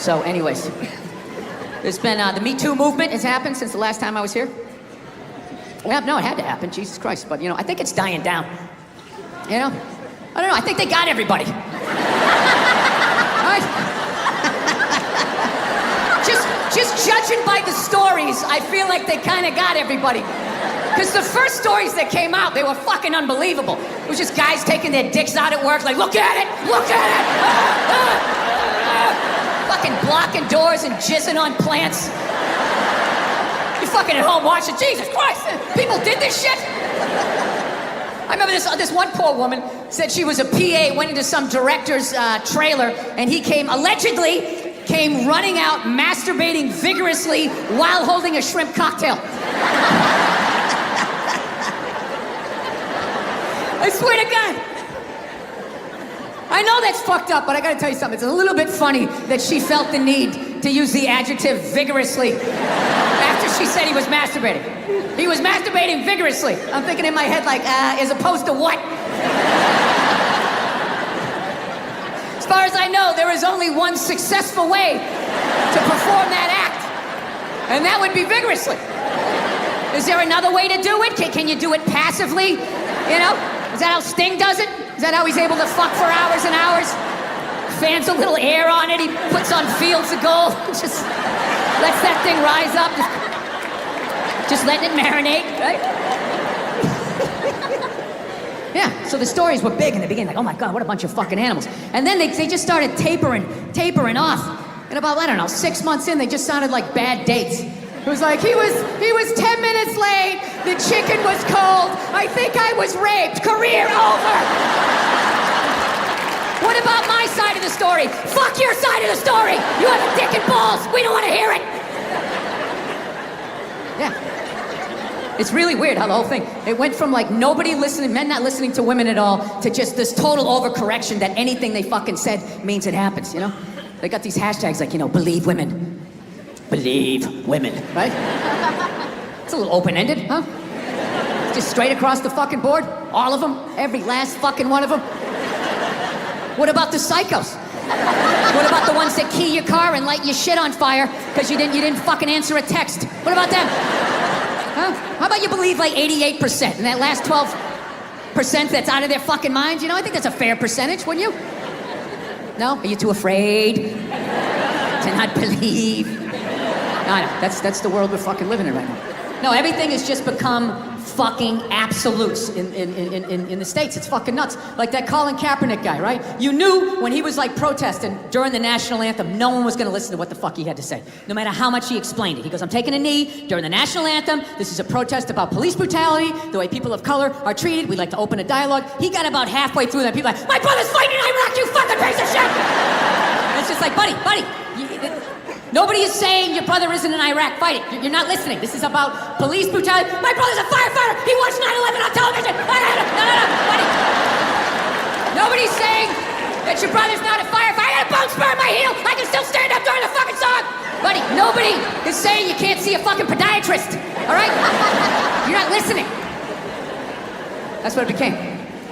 So anyways, there's been, the Me Too movement has happened since the last time I was here. Yeah, no, it had to happen, Jesus Christ. But, I think it's dying down. I don't know, I think they got everybody. Right? Just judging by the stories, I feel like they kind of got everybody. Because the first stories that came out, they were fucking unbelievable. It was just guys taking their dicks out at work, like, look at it, look at it! Fucking blocking doors and jizzing on plants. You're fucking at home watching, Jesus Christ, people did this shit? I remember this one poor woman said she was a PA, went into some director's trailer, and he allegedly came running out, masturbating vigorously while holding a shrimp cocktail. I swear to God. I know that's fucked up, but I gotta tell you something. It's a little bit funny that she felt the need to use the adjective vigorously after she said he was masturbating. He was masturbating vigorously. I'm thinking in my head like, as opposed to what? As far as I know, there is only one successful way to perform that act, and that would be vigorously. Is there another way to do it? Can you do it passively? Is that how Sting does it? Is that how he's able to fuck for hours and hours? Fans a little air on it, he puts on fields of gold, just lets that thing rise up, just letting it marinate, right? Yeah, so the stories were big in the beginning, like, oh my God, what a bunch of fucking animals. And then they just started tapering off. And about, 6 months in, they just sounded like bad dates. It was like, he was 10 minutes late, the chicken was cold, I think I was raped, career over. What about my side of the story? Fuck your side of the story. You have a dick and balls, we don't want to hear it. Yeah. It's really weird how the whole thing, it went from like nobody listening, men not listening to women at all, to just this total overcorrection that anything they fucking said means it happens, They got these hashtags like, believe women. Believe women, right? It's a little open-ended, huh? Just straight across the fucking board, all of them, every last fucking one of them. What about the psychos? What about the ones that key your car and light your shit on fire because you didn't fucking answer a text? What about them? Huh? How about you believe like 88% and that last 12% that's out of their fucking minds? I think that's a fair percentage, wouldn't you? No? Are you too afraid to not believe? No, that's the world we're fucking living in right now. No, everything has just become fucking absolutes in the States. It's fucking nuts. Like that Colin Kaepernick guy, right? You knew when he was like protesting during the national anthem, no one was gonna listen to what the fuck he had to say. No matter how much he explained it. He goes, I'm taking a knee during the national anthem. This is a protest about police brutality, the way people of color are treated. We'd like to open a dialogue. He got about halfway through that. People are like, my brother's fighting in Iraq, you fucking piece of shit! And it's just like, buddy, nobody is saying your brother isn't in Iraq fighting. You're not listening. This is about police brutality. My brother's a firefighter. He watched 9/11 on television. No, buddy. Nobody's saying that your brother's not a firefighter. I got a bone spur in my heel. I can still stand up during the fucking song. Buddy, nobody is saying you can't see a fucking podiatrist. All right? You're not listening. That's what it became.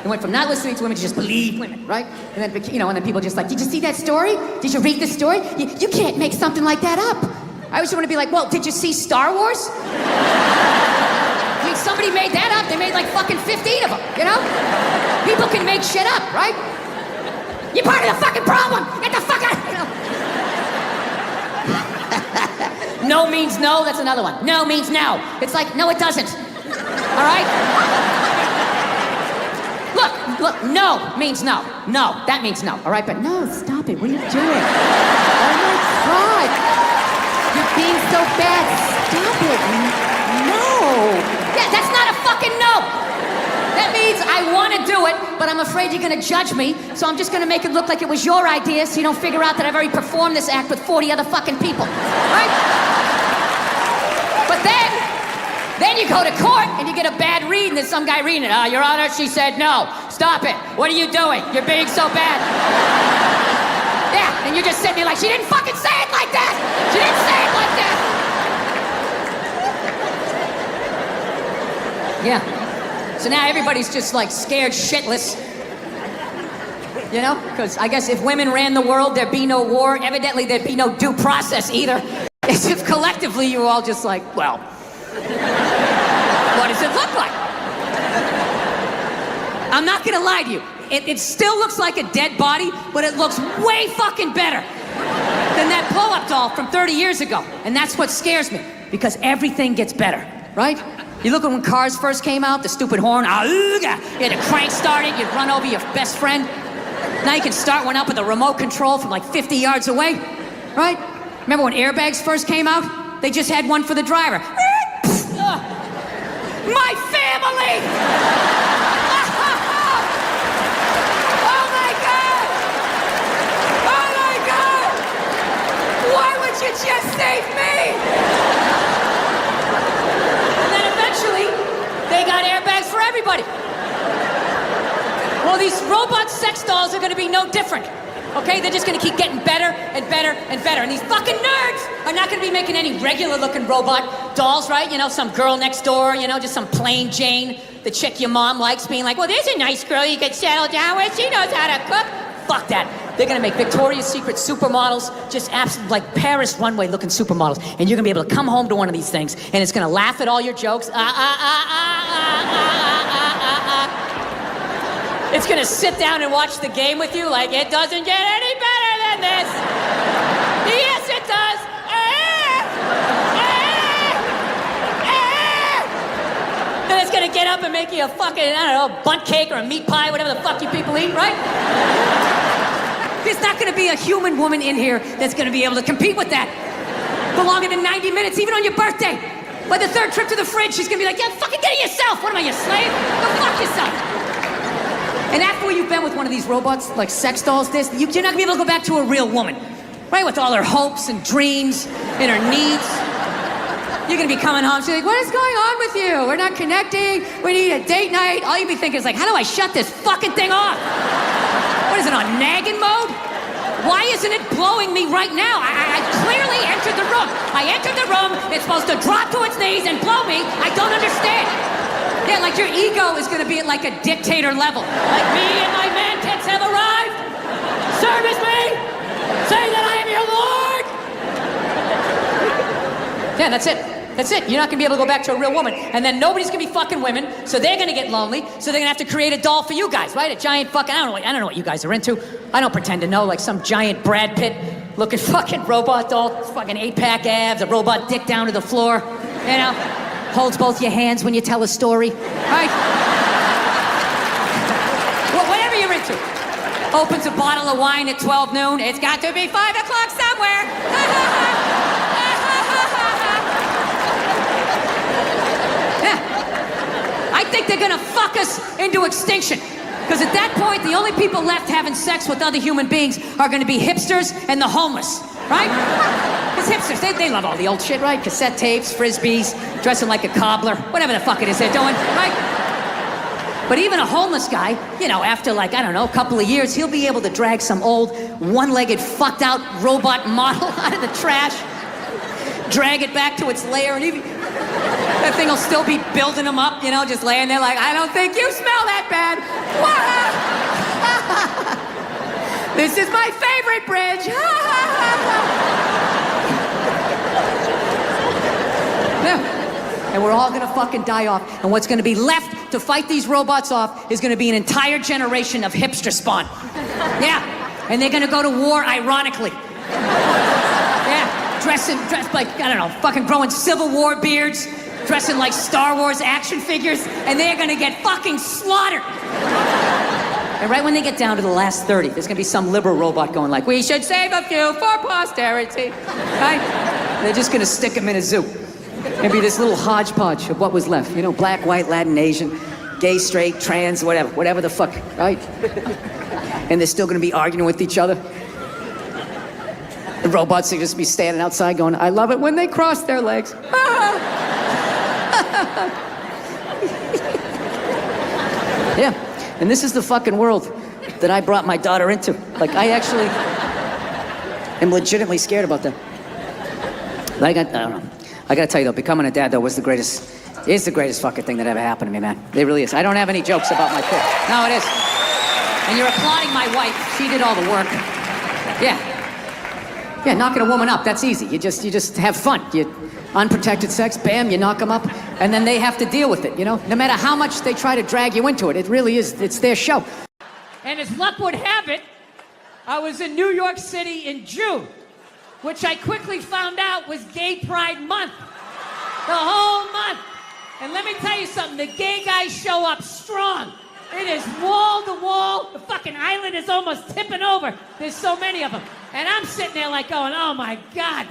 It went from not listening to women to just believe women, right? And then, and then people just like, did you see that story? Did you read this story? You can't make something like that up. I always want to be like, well, did you see Star Wars? I mean, somebody made that up. They made like fucking 15 of them, People can make shit up, right? You're part of the fucking problem. Get the fuck out, No means no, that's another one. No means no. It's like, no, it doesn't. All right? Look, no means no. No, that means no, all right? But no, stop it, what are you doing? Oh my God, you're being so bad, stop it, no. Yeah, that's not a fucking no. That means I want to do it, but I'm afraid you're gonna judge me, so I'm just gonna make it look like it was your idea so you don't figure out that I've already performed this act with 40 other fucking people, right? But then you go to court and you get a bad read and there's some guy reading it. Your Honor, she said no. Stop it. What are you doing? You're being so bad. Yeah, and you're just sitting there like, she didn't fucking say it like that. She didn't say it like that. Yeah. So now everybody's just like scared shitless. you know? Because I guess if women ran the world, there'd be no war. Evidently, there'd be no due process either. As if collectively you were all just like, well, what does it look like? I'm not gonna lie to you. It still looks like a dead body, but it looks way fucking better than that blow-up doll from 30 years ago. And that's what scares me, because everything gets better, right? You look at when cars first came out, the stupid horn, you had to crank start it, you'd run over your best friend. Now you can start one up with a remote control from like 50 yards away, right? Remember when airbags first came out? They just had one for the driver. My family! Oh my God! Oh my God! Why would you just save me? And then eventually, they got airbags for everybody. Well, these robot sex dolls are gonna be no different. Okay, they're just gonna keep getting better and better and better. And these fucking nerds are not gonna be making any regular looking robot dolls, right? You know, some girl next door, you know, just some plain Jane, the chick your mom likes, being like, well, there's a nice girl you could settle down with, she knows how to cook. Fuck that. They're gonna make Victoria's Secret supermodels, just absolute, like Paris runway looking supermodels. And you're gonna be able to come home to one of these things, and it's gonna laugh at all your jokes. It's gonna sit down and watch the game with you like it doesn't get any better than this. Yes, it does. Then it's gonna get up and make you a fucking, I don't know, bunt cake or a meat pie, whatever the fuck you people eat, right? There's not gonna be a human woman in here that's gonna be able to compete with that. Belonging in 90 minutes, even on your birthday. By the third trip to the fridge, she's gonna be like, yeah, fucking get it yourself. What am I, your slave? Go fuck yourself. And after you've been with one of these robots, like sex dolls, you're not gonna be able to go back to a real woman, right? With all her hopes and dreams and her needs. You're gonna be coming home, she's like, what is going on with you? We're not connecting, we need a date night. All you'll be thinking is like, how do I shut this fucking thing off? What is it, on nagging mode? Why isn't it blowing me right now? I clearly entered the room. I entered the room, it's supposed to drop to its knees and blow me. I don't understand. Yeah, like your ego is gonna be at like a dictator level. Like, me and my man tits have arrived. Service me. Say that I am your lord. Yeah, that's it. That's it. You're not gonna be able to go back to a real woman. And then nobody's gonna be fucking women, so they're gonna get lonely, so they're gonna have to create a doll for you guys, right? A giant fucking, I don't know what you guys are into. I don't pretend to know, like some giant Brad Pitt looking fucking robot doll, fucking 8-pack abs, a robot dick down to the floor, you know? Holds both your hands when you tell a story, right? Well, whatever you're into. Opens a bottle of wine at 12 noon. It's got to be 5 o'clock somewhere. Yeah. I think they're gonna fuck us into extinction. Because at that point, the only people left having sex with other human beings are gonna be hipsters and the homeless, right? Because hipsters, they love all the old shit, right? Cassette tapes, frisbees, dressing like a cobbler, whatever the fuck it is they're doing, right? But even a homeless guy, you know, after like, I don't know, a couple of years, he'll be able to drag some old, one-legged, fucked-out robot model out of the trash, drag it back to its lair, and that thing will still be building them up, you know, just laying there like, I don't think you smell that bad. This is my favorite bridge. Yeah. And we're all gonna fucking die off. And what's gonna be left to fight these robots off is gonna be an entire generation of hipster spawn. Yeah. And they're gonna go to war ironically. Yeah. Dressed like, I don't know, fucking growing Civil War beards, dressing like Star Wars action figures, and they're gonna get fucking slaughtered. And right when they get down to the last 30, there's gonna be some liberal robot going like, we should save a few for posterity, right? They're just gonna stick them in a zoo. Maybe this little hodgepodge of what was left. You know, black, white, Latin, Asian, gay, straight, trans, whatever the fuck, right? And they're still gonna be arguing with each other. The robots will just be standing outside going, I love it when they cross their legs. Yeah, and this is the fucking world that I brought my daughter into. Like, I actually am legitimately scared about that. Like, I don't know. I gotta tell you though, becoming a dad though is the greatest fucking thing that ever happened to me, man. It really is. I don't have any jokes about my kid. No, it is. And you're applauding my wife. She did all the work. Yeah. Yeah, knocking a woman up, that's easy. You just have fun. You unprotected sex, bam, you knock them up, and then they have to deal with it, you know? No matter how much they try to drag you into it, it really is, it's their show. And as luck would have it, I was in New York City in June, which I quickly found out was Gay Pride Month. The whole month. And let me tell you something, the gay guys show up strong. It is wall to wall. The fucking island is almost tipping over. There's so many of them. And I'm sitting there like going, oh my God,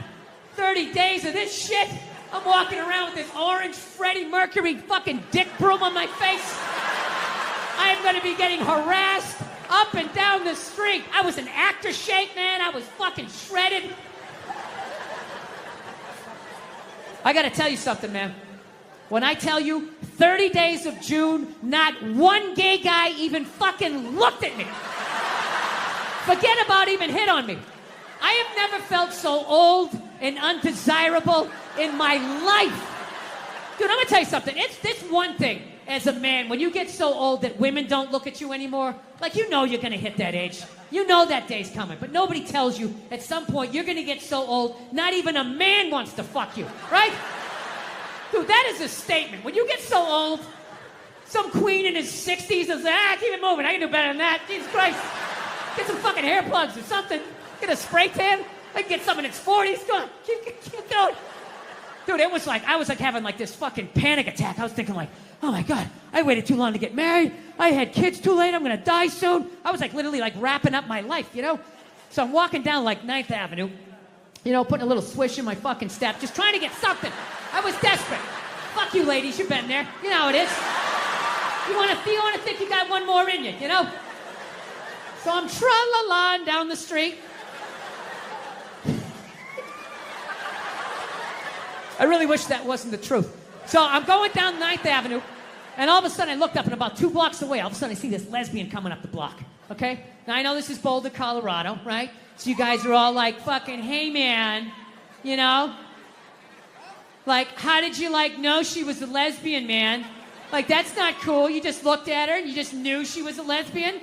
30 days of this shit. I'm walking around with this orange Freddie Mercury fucking dick broom on my face. I am gonna be getting harassed up and down the street. I was in actor shape, man. I was fucking shredded. I gotta tell you something, man. When I tell you 30 days of June, not one gay guy even fucking looked at me. Forget about even hit on me. I have never felt so old and undesirable in my life. Dude, I'm gonna tell you something. It's this one thing as a man, when you get so old that women don't look at you anymore, like you know you're gonna hit that age. You know that day's coming, but nobody tells you at some point you're gonna get so old, not even a man wants to fuck you, right? Dude, that is a statement. When you get so old, some queen in his 60s is like, keep it moving, I can do better than that. Jesus Christ. Get some fucking hair plugs or something. Get a spray tan. I can get some in its 40s. Go on, keep going. Dude, it was like, I was like having like this fucking panic attack. I was thinking like, oh my God, I waited too long to get married. I had kids too late. I'm gonna die soon. I was like literally like wrapping up my life, you know? So I'm walking down like 9th Avenue, you know, putting a little swish in my fucking step, just trying to get something. I was desperate. Fuck you ladies, you've been there. You know how it is. You wanna think you got one more in you, you know? So I'm tra-la-la down the street. I really wish that wasn't the truth. So I'm going down 9th Avenue, and all of a sudden I looked up, and about 2 blocks away, all of a sudden I see this lesbian coming up the block, okay? Now I know this is Boulder, Colorado, right? So you guys are all like, fucking, hey man, you know? Like, how did you like know she was a lesbian, man? Like, that's not cool. You just looked at her, and you just knew she was a lesbian?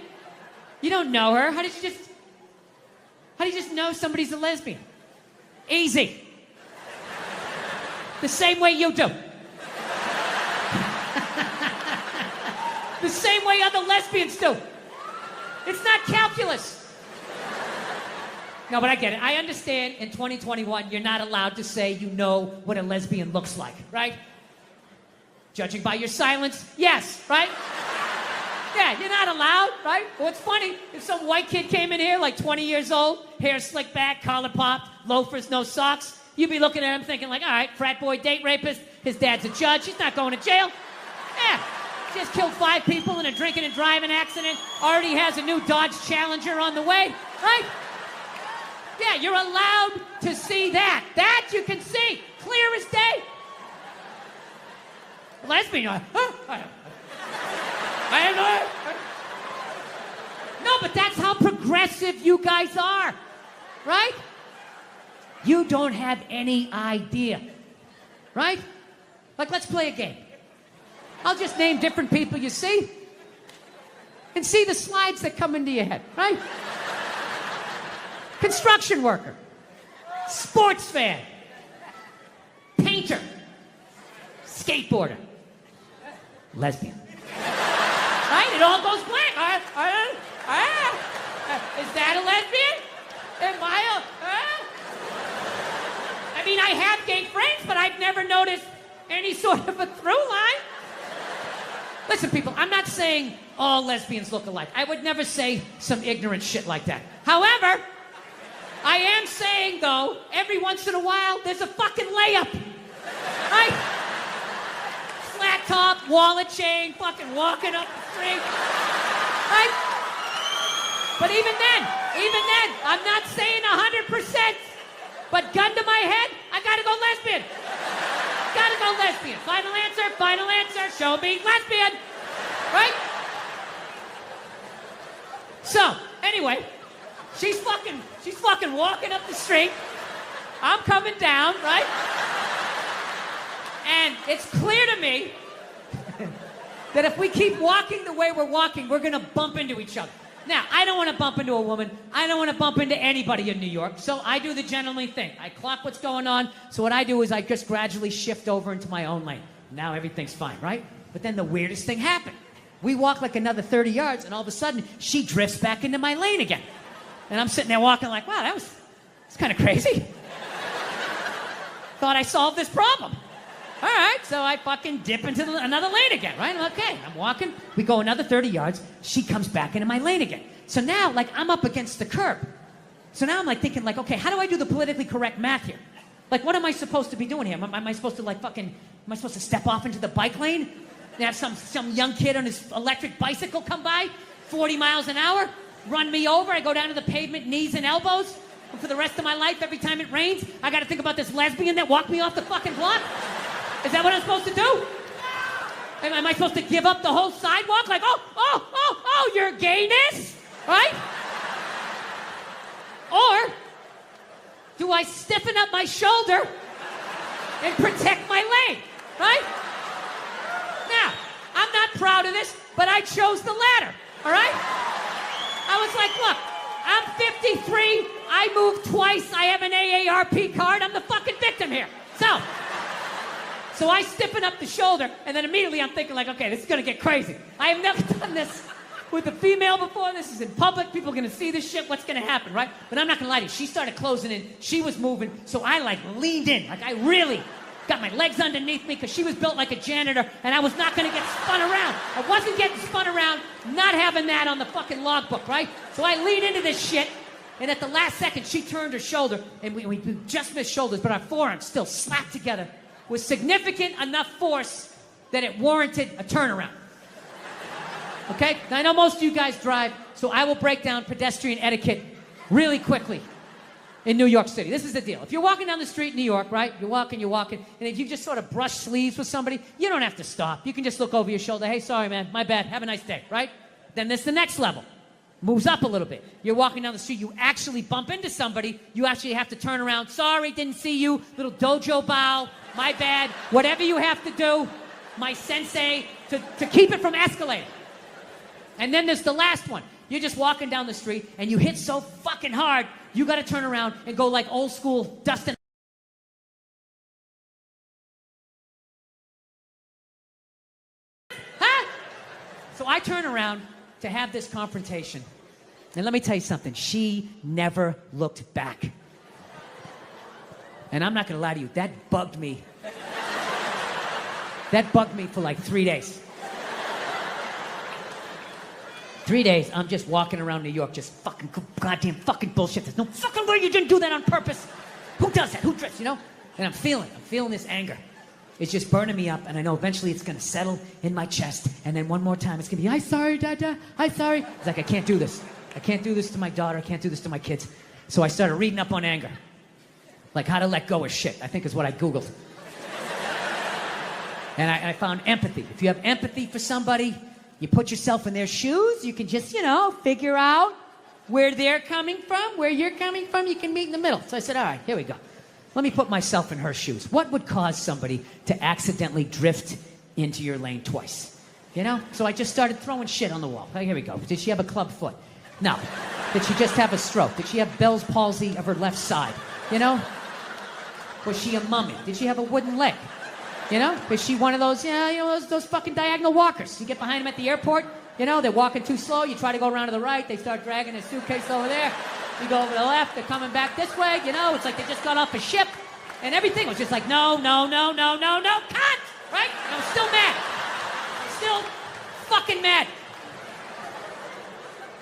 You don't know her. How do you just know somebody's a lesbian? Easy. The same way you do. The same way other lesbians do. It's not calculus. No, but I get it. I understand in 2021, you're not allowed to say you know what a lesbian looks like, right? Judging by your silence, yes, right? Yeah, you're not allowed, right? Well, it's funny. If some white kid came in here, like 20 years old, hair slicked back, collar popped, loafers, no socks, you'd be looking at him thinking like, all right, frat boy, date rapist, his dad's a judge, he's not going to jail. Yeah, just killed 5 people in a drinking and driving accident, already has a new Dodge Challenger on the way, right? Yeah, you're allowed to see that. That you can see, clear as day. Lesbian, I know. No, but that's how progressive you guys are, right? You don't have any idea, right? Like, let's play a game. I'll just name different people you see and see the slides that come into your head, right? Construction worker, sports fan, painter, skateboarder, lesbian. Right? It all goes blank. Is that a lesbian? Am I I mean, I have gay friends, but I've never noticed any sort of a through line. Listen, people, I'm not saying all lesbians look alike. I would never say some ignorant shit like that. However, I am saying, though, every once in a while, there's a fucking layup. Right? Flat top, wallet chain, fucking walking up the street. Right? But even then, I'm not saying 100%. But gun to my head, I gotta go lesbian. Gotta go lesbian. Final answer, show me lesbian. Right? So, anyway, she's fucking walking up the street. I'm coming down, right? And it's clear to me that if we keep walking the way we're walking, we're gonna bump into each other. Now, I don't want to bump into a woman. I don't want to bump into anybody in New York. So I do the gentlemanly thing. I clock what's going on. So what I do is I just gradually shift over into my own lane. Now everything's fine, right? But then the weirdest thing happened. We walk like another 30 yards, and all of a sudden, she drifts back into my lane again. And I'm sitting there walking like, wow, that's kind of crazy. Thought I solved this problem. All right, so I fucking dip into another lane again, right? Okay, I'm walking. We go another 30 yards. She comes back into my lane again. So now, like, I'm up against the curb. So now I'm like thinking, like, okay, how do I do the politically correct math here? Like, what am I supposed to be doing here? Am I supposed to, like, am I supposed to step off into the bike lane? And have some young kid on his electric bicycle come by, 40 miles an hour, run me over. I go down to the pavement, knees and elbows. And for the rest of my life, every time it rains, I got to think about this lesbian that walked me off the fucking block? Is that what I'm supposed to do? Am I supposed to give up the whole sidewalk? Like, oh, your gayness? Right? Or do I stiffen up my shoulder and protect my lane? Right? Now, I'm not proud of this, but I chose the latter. All right? I was like, look, I'm 53. I moved twice. I have an AARP card. I'm the fucking victim here. So I stiffen up the shoulder, and then immediately I'm thinking like, okay, this is gonna get crazy. I have never done this with a female before. This is in public. People are gonna see this shit. What's gonna happen, right? But I'm not gonna lie to you. She started closing in. She was moving, so I like leaned in. Like I really got my legs underneath me because she was built like a janitor, and I was not gonna get spun around. I wasn't getting spun around, not having that on the fucking logbook, right? So I leaned into this shit, and at the last second, she turned her shoulder, and we just missed shoulders, but our forearms still slapped together with significant enough force that it warranted a turnaround. Okay? Now, I know most of you guys drive, so I will break down pedestrian etiquette really quickly in New York City. This is the deal. If you're walking down the street in New York, right? You're walking, and if you just sort of brush sleeves with somebody, you don't have to stop. You can just look over your shoulder. Hey, sorry, man. My bad. Have a nice day, right? Then there's the next level. Moves up a little bit. You're walking down the street, you actually bump into somebody, you actually have to turn around. Sorry, didn't see you. Little dojo bow. My bad. Whatever you have to do, my sensei, to keep it from escalating. And then there's the last one. You're just walking down the street, and you hit so fucking hard, you got to turn around and go like old school Dustin. Huh? So I turn around to have this confrontation. And let me tell you something. She never looked back. And I'm not going to lie to you. That bugged me. That bugged me for like 3 days. 3 days, I'm just walking around New York, just fucking goddamn fucking bullshit. There's no fucking way you didn't do that on purpose. Who does that? Who drifts, you know? And I'm feeling this anger. It's just burning me up, and I know eventually it's gonna settle in my chest, and then one more time it's gonna be, I'm sorry, Dada, I'm sorry. It's like, I can't do this. I can't do this to my daughter, I can't do this to my kids. So I started reading up on anger. Like how to let go of shit, I think is what I Googled. And I found empathy. If you have empathy for somebody, you put yourself in their shoes, you can just, figure out where they're coming from, where you're coming from, you can meet in the middle. So I said, all right, here we go. Let me put myself in her shoes. What would cause somebody to accidentally drift into your lane twice? So I just started throwing shit on the wall. Oh, here we go. Did she have a club foot? No. Did she just have a stroke? Did she have Bell's palsy of her left side? Was she a mummy? Did she have a wooden leg? Was she one of those, those fucking diagonal walkers? You get behind them at the airport, they're walking too slow, you try to go around to the right, they start dragging their suitcase over there. You go over to the left, they're coming back this way, it's like they just got off a ship, and everything was just like, no, cut! Right? And I'm still mad. Still fucking mad.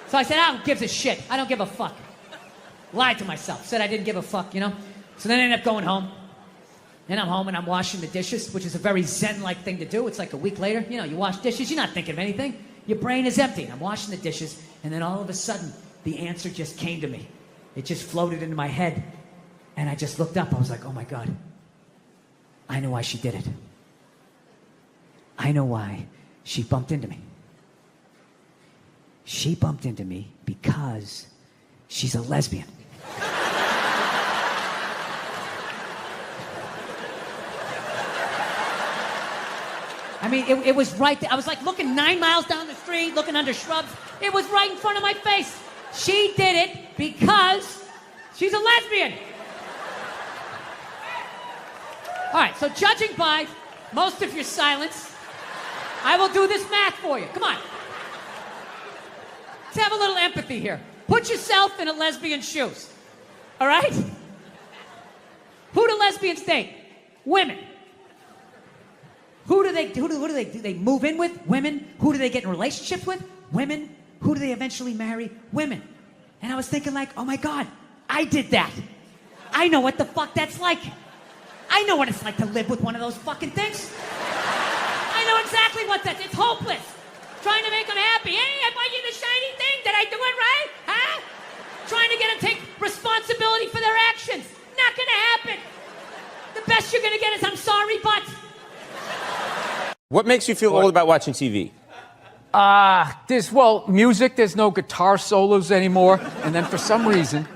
So I said, I don't give a shit. I don't give a fuck. Lied to myself. Said I didn't give a fuck, So then I ended up going home. And I'm home and I'm washing the dishes, which is a very Zen-like thing to do. It's like a week later, you wash dishes, you're not thinking of anything. Your brain is empty. I'm washing the dishes, and then all of a sudden, the answer just came to me. It just floated into my head, and I just looked up. I was like, oh my God. I know why she did it. I know why she bumped into me. She bumped into me because she's a lesbian. mean, it was right there. I was like looking 9 miles down the street, looking under shrubs. It was right in front of my face. She did it because she's a lesbian. All right, so judging by most of your silence, I will do this math for you. Come on. Let's have a little empathy here. Put yourself in a lesbian's shoes. All right? Who do lesbians date? Women. Who do they move in with? Women. Who do they get in relationships with? Women. Who do they eventually marry? Women. And I was thinking like, oh my God, I did that. I know what the fuck that's like. I know what it's like to live with one of those fucking things. I know exactly what that's. It's hopeless. Trying to make them happy. Hey, I bought you the shiny thing. Did I do it right? Huh? Trying to get them to take responsibility for their actions. Not gonna happen. The best you're gonna get is I'm sorry, but. What makes you feel old about watching TV? Well, music, there's no guitar solos anymore. And then for some reason,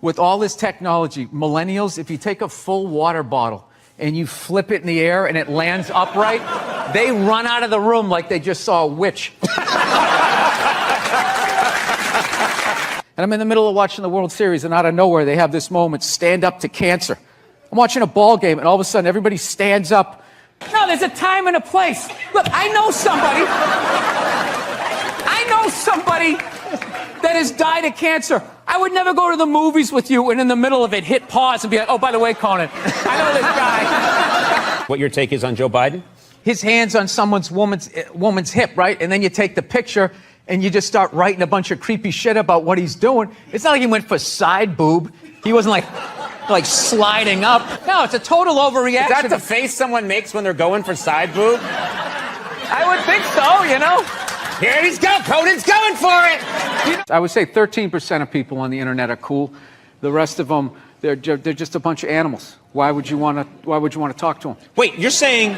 with all this technology, millennials, if you take a full water bottle and you flip it in the air and it lands upright, they run out of the room like they just saw a witch. And I'm in the middle of watching the World Series, and out of nowhere, they have this moment, stand up to cancer. I'm watching a ball game, and all of a sudden, everybody stands up. No, there's a time and a place. Look, I know somebody that has died of cancer. I would never go to the movies with you and in the middle of it hit pause and be like, oh, by the way, Conan, I know this guy. What your take is on Joe Biden? His hand's on woman's hip, right? And then you take the picture and you just start writing a bunch of creepy shit about what he's doing. It's not like he went for side boob. He wasn't like sliding up. No, it's a total overreaction. Is that the face someone makes when they're going for side boob? I would think so, you know? Here he's go, Conan's going for it! I would say 13% of people on the internet are cool. The rest of them, they're just a bunch of animals. Why would you want to talk to them? Wait, you're saying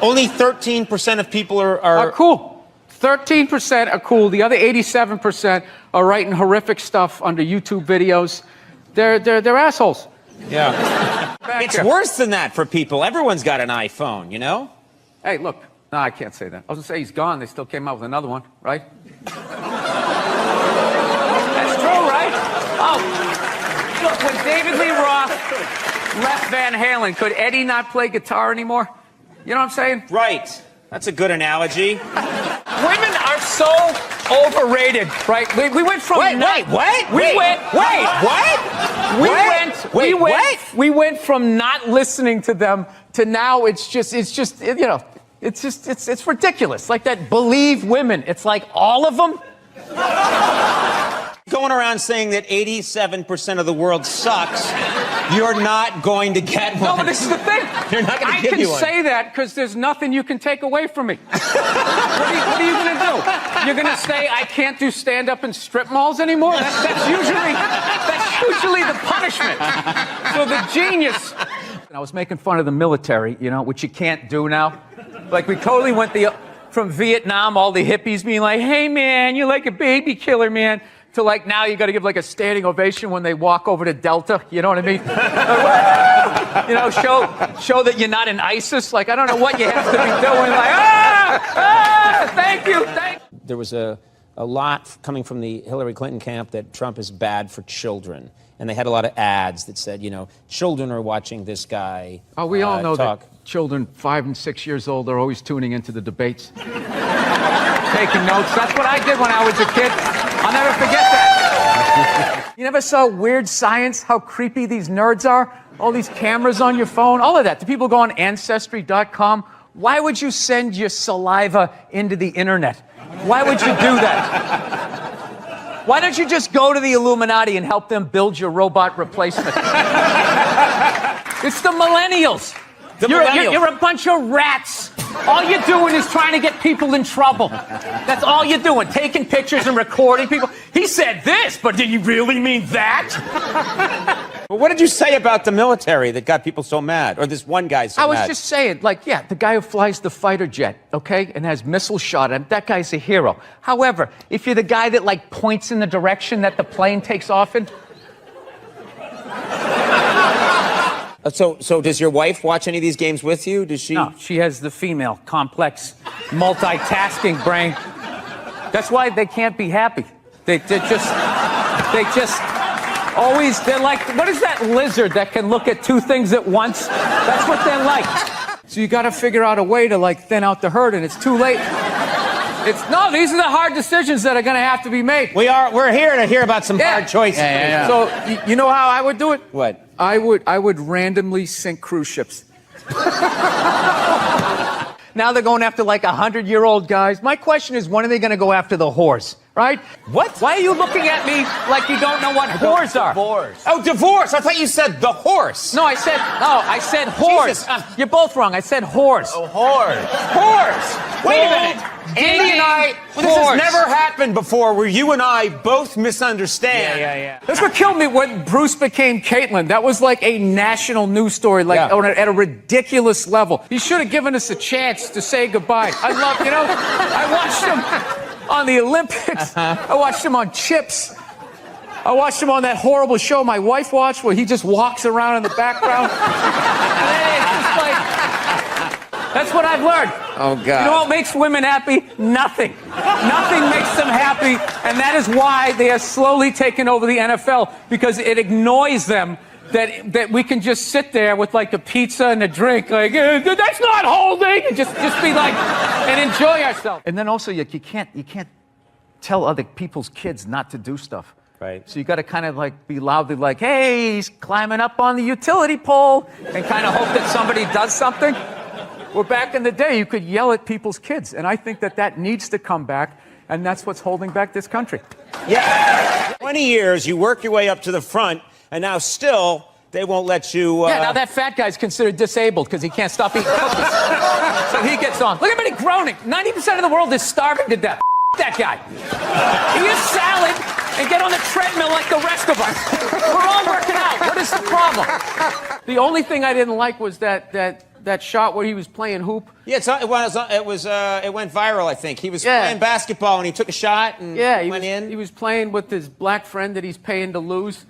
only 13% of people are cool. 13% are cool. The other 87% are writing horrific stuff under YouTube videos. They're assholes. Yeah. It's worse than that for people. Everyone's got an iPhone, you know? Hey, look. No, I can't say that. I was going to say he's gone. They still came out with another one, right? That's true, right? Oh, look, when David Lee Roth left Van Halen, could Eddie not play guitar anymore? You know what I'm saying? Right. That's a good analogy. Women are so overrated, right? We went from we went from not listening to them to now it's ridiculous. Like that Believe women. It's like all of them. Going around saying that 87% of the world sucks, you're not going to get one. No, but this is the thing. You're not going to give you one. I can say that because there's nothing you can take away from me. What are you going to do? You're going to say I can't do stand-up in strip malls anymore? That's usually the punishment. So the genius. I was making fun of the military, you know, which you can't do now. Like we totally went from Vietnam, all the hippies being like, hey man, you're like a baby killer, man. To like now you got to give like a standing ovation when they walk over to Delta. You know what I mean? You know, show that you're not in ISIS. Like I don't know what you have to be doing. Like thank you. There was a lot coming from the Hillary Clinton camp that Trump is bad for children, and they had a lot of ads that said, you know, children are watching this guy. Oh, we all know talk. that children 5 and 6 years old are always tuning into the debates, taking notes. That's what I did when I was a kid. I'll never forget that. You never saw Weird Science, how creepy these nerds are? All these cameras on your phone, all of that. Do people go on Ancestry.com? Why would you send your saliva into the internet? Why would you do that? Why don't you just go to the Illuminati and help them build your robot replacement? It's the millennials. You're a bunch of rats. All you're doing is trying to get people in trouble. That's all you're doing, taking pictures and recording people. He said this, but did he really mean that? Well, what did you say about the military that got people so mad? Or this one guy so mad? I was just saying, like, yeah, the guy who flies the fighter jet, okay, and has missile shot at him, that guy's a hero. However, if you're the guy that, like, points in the direction that the plane takes off in... So does your wife watch any of these games with you? Does she? No, she has the female, complex, multitasking brain. That's why they can't be happy. They just always, they're like, what is that lizard that can look at two things at once? That's what they're like. So you got to figure out a way to like thin out the herd, and it's too late. No, these are the hard decisions that are going to have to be made. We're here to hear about some hard choices. Yeah. So you know how I would do it? What? I would randomly sink cruise ships. Now they're going after like 100-year-old guys. My question is, when are they going to go after the horse? Right? What? Why are you looking at me like you don't know what whores are? Divorce. Oh, divorce. I thought you said the horse. No, I said horse. You're both wrong. I said horse. Oh, horse. Horse. Wait a minute. Andy and I, this has never happened before where you and I both misunderstand. Yeah. That's what killed me when Bruce became Caitlyn. That was like a national news story, like at a ridiculous level. He should have given us a chance to say goodbye. I watched him on the Olympics. I watched him on Chips. I watched him on that horrible show my wife watched where he just walks around in the background. That's what I've learned. Oh, God. You know what makes women happy? Nothing. Nothing makes them happy, and that is why they are slowly taking over the NFL, because it annoys them that we can just sit there with like a pizza and a drink, like, that's not holding, and just be like, and enjoy ourselves. And then also, you can't tell other people's kids not to do stuff. Right. So you got to kind of like be loudly like, hey, he's climbing up on the utility pole, and kind of hope that somebody does something. Well, back in the day, you could yell at people's kids, and I think that needs to come back, and that's what's holding back this country. Yeah. 20 years, you work your way up to the front, and now still, they won't let you... Yeah, now that fat guy's considered disabled because he can't stop eating cookies. So he gets on. Look at him groaning. 90% of the world is starving to death. That guy. Eat a salad and get on the treadmill like the rest of us. We're all working out. What is the problem? The only thing I didn't like was that shot where he was playing hoop. Yeah, it went viral, I think. He was playing basketball and he took a shot and went in. He was playing with his black friend that he's paying to lose.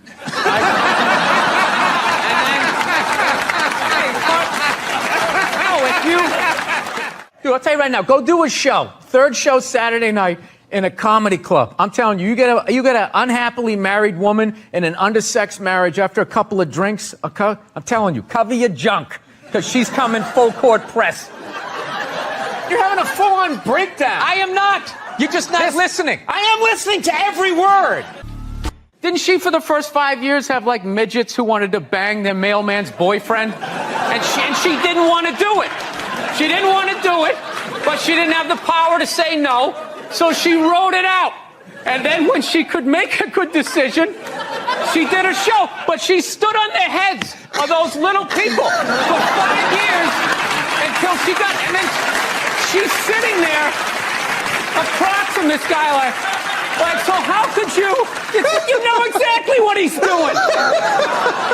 Dude, I'll tell you right now, go do a show. Third show Saturday night in a comedy club. I'm telling you, you get an unhappily married woman in an undersexed marriage after a couple of drinks. I'm telling you, cover your junk, because she's coming full court press. You're having a full-on breakdown. I am not. You're just not listening. I am listening to every word. Didn't she, for the first 5 years, have like midgets who wanted to bang their mailman's boyfriend? And she didn't want to do it. She didn't want to do it, but she didn't have the power to say no, so she wrote it out. And then when she could make a good decision, she did a show, but she stood on the heads of those little people for 5 years until she got, and then she's sitting there across from this guy like, so how could you know exactly what he's doing.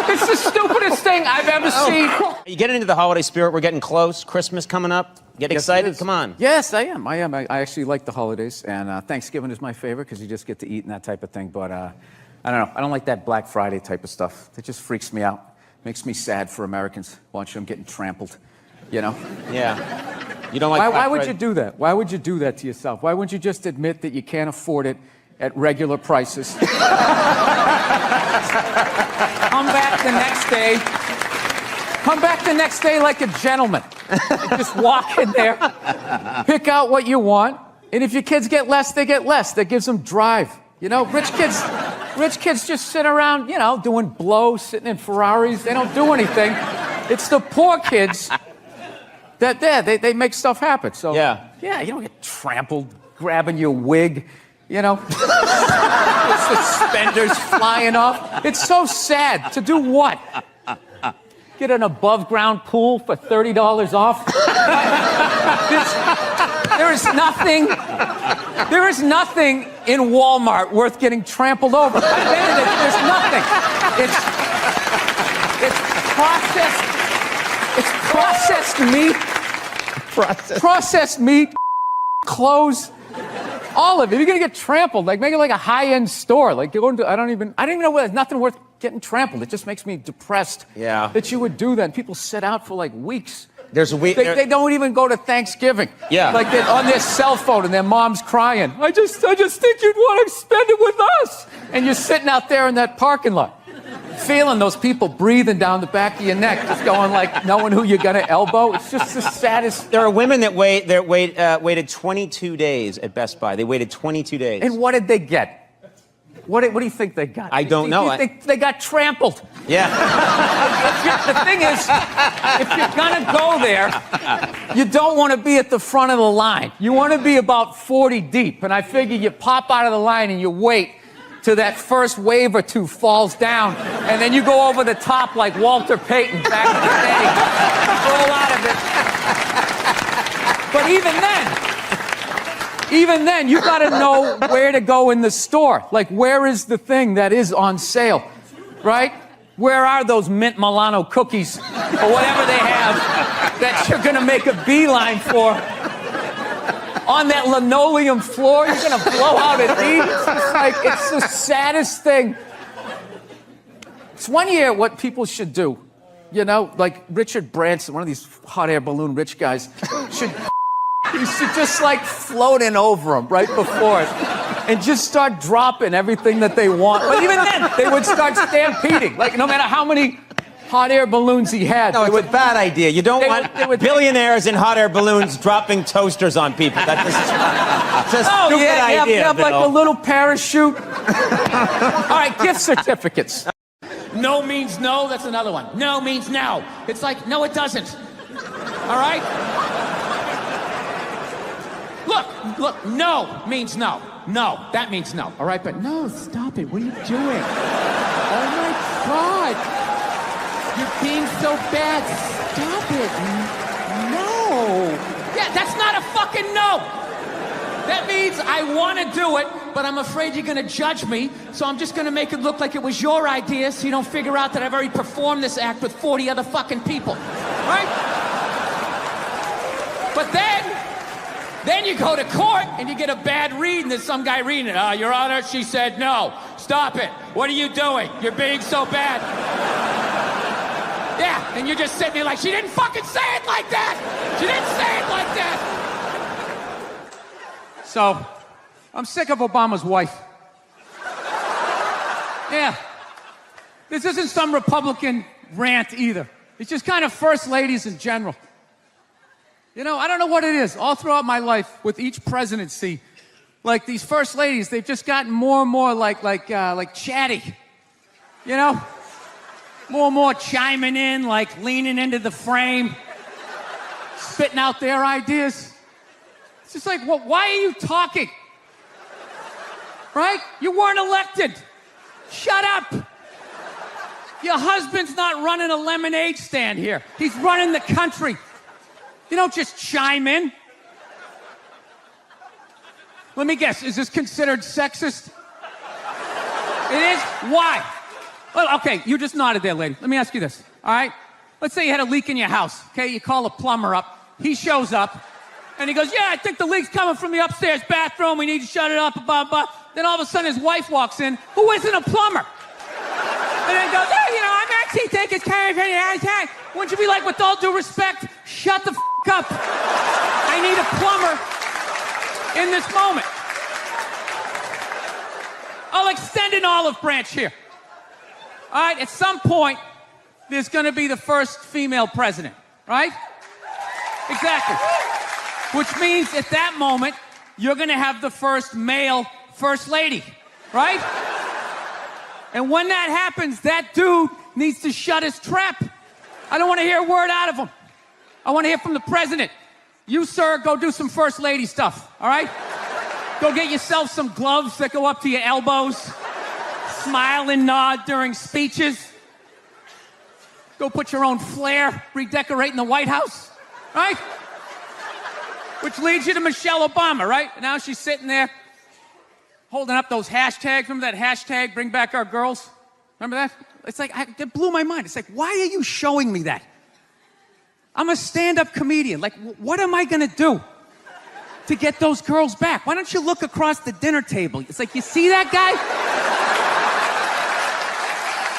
It's the stupidest thing I've ever seen. Are you getting into the holiday spirit? We're getting close. Christmas coming up. Get excited? Come on. Yes, I am. I actually like the holidays, and Thanksgiving is my favorite because you just get to eat and that type of thing. But I don't know. I don't like that Black Friday type of stuff. It just freaks me out. Makes me sad for Americans watching them getting trampled. You know? Yeah. You don't like why would you do that? Why would you do that to yourself? Why wouldn't you just admit that you can't afford it at regular prices? Come back the next day. Come back the next day like a gentleman. Just walk in there, pick out what you want, and if your kids get less, they get less. That gives them drive. You know, rich kids just sit around, you know, doing blow, sitting in Ferraris. They don't do anything. It's the poor kids that they make stuff happen. So yeah, you don't get trampled grabbing your wig, you know. Suspenders flying off. It's so sad. To do what? Get an above-ground pool for $30 off? There is nothing in Walmart worth getting trampled over. There's nothing. It's processed meat. Processed meat, clothes, all of it. You're gonna get trampled. Like, make it like a high-end store. Like, I don't even know where there's nothing worth getting trampled. It just makes me depressed. Yeah. That you would do that. And people sit out for like weeks. There's a week. They don't even go to Thanksgiving. Yeah. Like they're on their cell phone and their mom's crying. I just think you'd want to spend it with us. And you're sitting out there in that parking lot, feeling those people breathing down the back of your neck, just going like, knowing who you're gonna elbow. It's just the saddest. There are women that waited 22 days at Best Buy. They waited 22 days. And what did they get? What do you think they got? I don't know. They got trampled. Yeah. The thing is, if you're gonna go there, you don't want to be at the front of the line. You want to be about 40 deep. And I figure you pop out of the line and you wait till that first wave or two falls down, and then you go over the top like Walter Payton back in the day. Roll out of it. But even then, you got to know where to go in the store. Like, where is the thing that is on sale, right? Where are those mint Milano cookies or whatever they have that you're going to make a beeline for? On that linoleum floor, you're going to blow out at these? It's the saddest thing. It's one year what people should do. You know, like Richard Branson, one of these hot air balloon rich guys, you should just like float in over them right before it and just start dropping everything that they want. But even then, they would start stampeding. Like, no matter how many hot air balloons he had. No, it's a bad idea. You don't want billionaires in hot air balloons dropping toasters on people. That's just a stupid idea. You have like a little parachute. All right, gift certificates. No means no, that's another one. No means no. It's like, no, it doesn't. All right? Look, no means no. No, that means no. All right, but no, stop it. What are you doing? Oh my God. You're being so bad. Stop it. No. Yeah, that's not a fucking no. That means I want to do it, but I'm afraid you're going to judge me, so I'm just going to make it look like it was your idea so you don't figure out that I've already performed this act with 40 other fucking people. Right? But then you go to court and you get a bad read and there's some guy reading it. Your Honor, she said no. Stop it. What are you doing? You're being so bad. Yeah, and you're just sitting there like, she didn't fucking say it like that. She didn't say it like that. So, I'm sick of Obama's wife. Yeah. This isn't some Republican rant either. It's just kind of first ladies in general. You know, I don't know what it is. All throughout my life, with each presidency, like these first ladies, they've just gotten more and more like chatty. You know? More and more chiming in, like leaning into the frame, spitting out their ideas. It's just like, well, why are you talking? Right? You weren't elected. Shut up. Your husband's not running a lemonade stand here. He's running the country. You don't just chime in. Let me guess, is this considered sexist? It is? Why? Well, okay, you just nodded there, lady. Let me ask you this, all right? Let's say you had a leak in your house, okay? You call a plumber up. He shows up, and he goes, yeah, I think the leak's coming from the upstairs bathroom. We need to shut it up, blah, blah. Then all of a sudden his wife walks in, who isn't a plumber. And then goes, hey, you know, I'm actually thinking it's kind of... Wouldn't you be like, with all due respect, shut the up. I need a plumber in this moment. I'll extend an olive branch here. All right, at some point, there's going to be the first female president, right? Exactly. Which means at that moment, you're going to have the first male first lady, right? And when that happens, that dude needs to shut his trap. I don't want to hear a word out of him. I want to hear from the president. You, sir, go do some first lady stuff, all right? Go get yourself some gloves that go up to your elbows. Smile and nod during speeches. Go put your own flair redecorating the White House, right? Which leads you to Michelle Obama, right? Now she's sitting there holding up those hashtags. Remember that hashtag, bring back our girls? Remember that? It's like, it blew my mind. It's like, why are you showing me that? I'm a stand-up comedian. Like, what am I going to do to get those girls back? Why don't you look across the dinner table? It's like, you see that guy?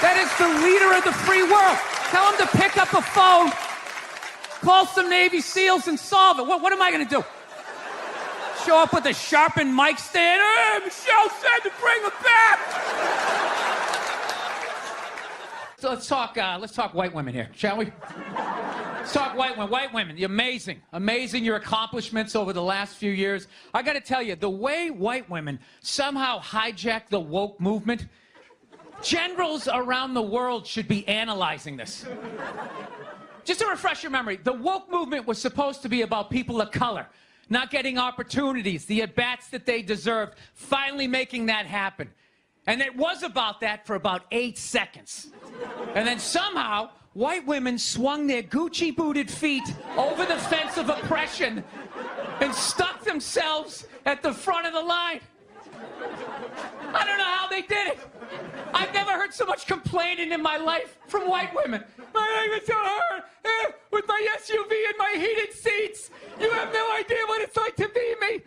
That is the leader of the free world. Tell him to pick up a phone, call some Navy SEALs and solve it. What am I going to do? Show up with a sharpened mic stand? Hey, Michelle said to bring him back. So let's talk white women here, shall we? Let's talk white women. White women, you're amazing your accomplishments over the last few years. I got to tell you, the way white women somehow hijacked the woke movement, generals around the world should be analyzing this. Just to refresh your memory, the woke movement was supposed to be about people of color not getting opportunities, the at-bats that they deserved, finally making that happen. And it was about that for about 8 seconds. And then somehow, white women swung their Gucci-booted feet over the fence of oppression and stuck themselves at the front of the line. I don't know how they did it. I've never heard so much complaining in my life from white women. My leg is so hard with my SUV and my heated seats. You have no idea what it's like to be me.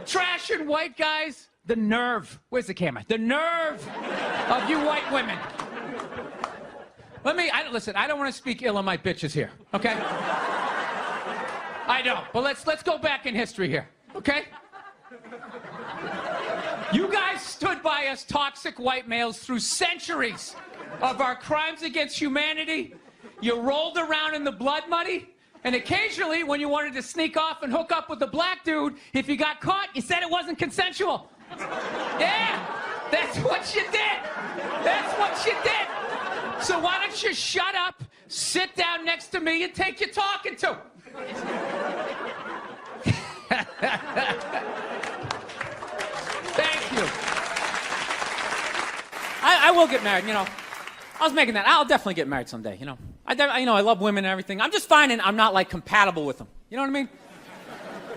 Trash and white guys, the nerve. Where's the camera? The nerve of you white women. Listen, I don't want to speak ill of my bitches here, okay? I don't, but let's go back in history here, okay? You guys stood by us toxic white males through centuries of our crimes against humanity. You rolled around in the blood money, and occasionally, when you wanted to sneak off and hook up with a black dude, if you got caught, you said it wasn't consensual. Yeah, that's what you did. That's what you did. So why don't you shut up, sit down next to me, and take your talking to? Thank you. I will get married, you know. I was making that. I'll definitely get married someday, you know. I love women and everything. I'm just finding I'm not, like, compatible with them. You know what I mean?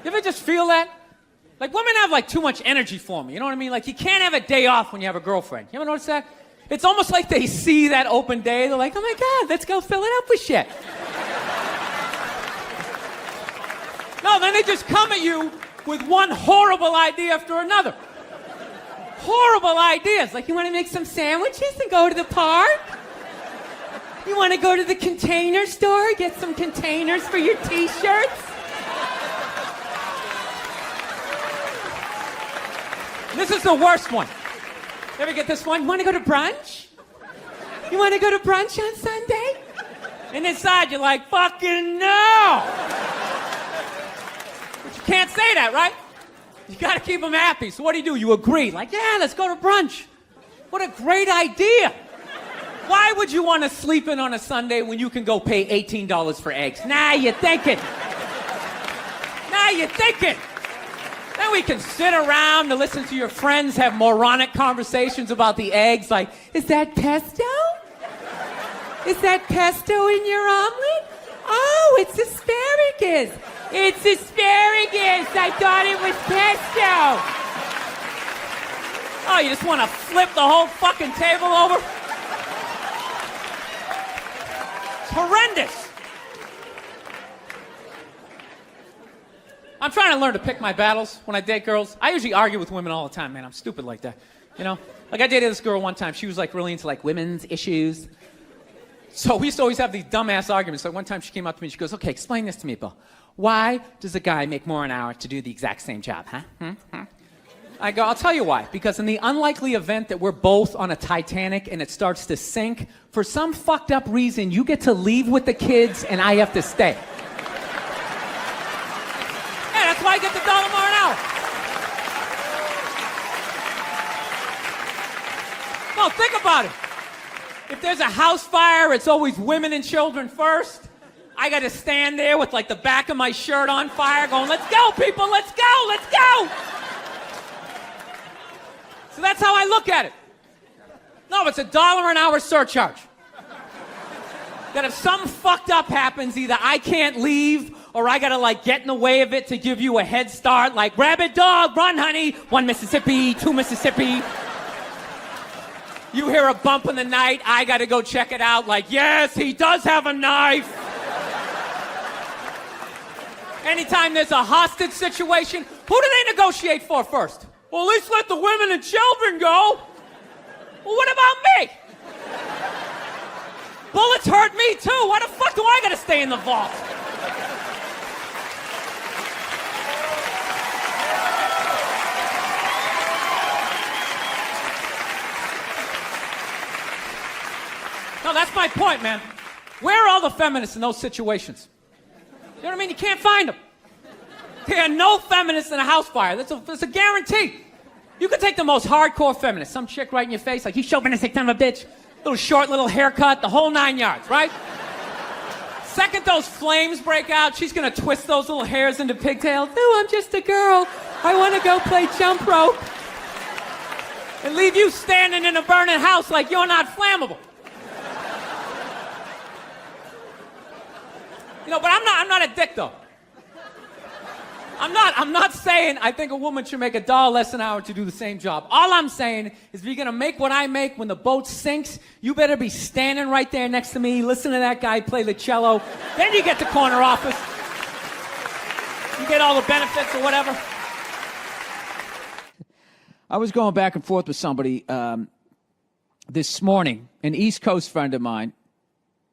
You ever just feel that? Like, women have, like, too much energy for me. You know what I mean? Like, you can't have a day off when you have a girlfriend. You ever notice that? It's almost like they see that open day. They're like, oh, my God, let's go fill it up with shit. No, then they just come at you with one horrible idea after another. Horrible ideas. Like, you want to make some sandwiches and go to the park? You want to go to the Container store, get some containers for your T-shirts? This is the worst one. You ever get this one? You want to go to brunch? You want to go to brunch on Sunday? And inside you're like, fucking no! But you can't say that, right? You gotta keep them happy. So what do? You agree. Like, yeah, let's go to brunch. What a great idea. Why would you want to sleep in on a Sunday when you can go pay $18 for eggs? Now you're thinking. Now you're thinking. Then we can sit around and listen to your friends have moronic conversations about the eggs. Like, is that pesto? Is that pesto in your omelet? Oh, it's asparagus. It's asparagus. I thought it was pesto. Oh, you just want to flip the whole fucking table over? It's horrendous. I'm trying to learn to pick my battles when I date girls. I usually argue with women all the time, man. I'm stupid like that. You know? Like, I dated this girl one time. She was, like, really into, like, women's issues. So we used to always have these dumbass arguments. So one time she came up to me and she goes, okay, explain this to me, Bill. Why does a guy make more an hour to do the exact same job, huh? I go, I'll tell you why. Because in the unlikely event that we're both on a Titanic and it starts to sink, for some fucked up reason, you get to leave with the kids and I have to stay. Yeah, that's why I get the $1 more an hour. No, think about it. If there's a house fire, it's always women and children first. I got to stand there with, like, the back of my shirt on fire going, let's go, people, let's go, let's go. So that's how I look at it. No, it's $1 an hour surcharge. That if something fucked up happens, either I can't leave or I got to, like, get in the way of it to give you a head start, like, rabid dog, run, honey, 1 Mississippi, 2 Mississippi. You hear a bump in the night, I gotta go check it out, like, yes, he does have a knife. Anytime there's a hostage situation, who do they negotiate for first? Well, at least let the women and children go. Well, what about me? Bullets hurt me too. Why the fuck do I gotta stay in the vault? No, that's my point, man. Where are all the feminists in those situations? You know what I mean? You can't find them. There are no feminists in a house fire. That's a guarantee. You could take the most hardcore feminist, some chick right in your face, like, you chauvinistic son of a bitch, little short, little haircut, the whole 9 yards, right? Second those flames break out, she's gonna twist those little hairs into pigtails. Oh, I'm just a girl. I wanna go play jump rope. And leave you standing in a burning house like you're not flammable. You know, but I'm not a dick, though. I'm not saying I think a woman should make $1 less an hour to do the same job. All I'm saying is if you're gonna make what I make when the boat sinks, you better be standing right there next to me, listen to that guy play the cello. Then you get the corner office. You get all the benefits or whatever. I was going back and forth with somebody this morning, an East Coast friend of mine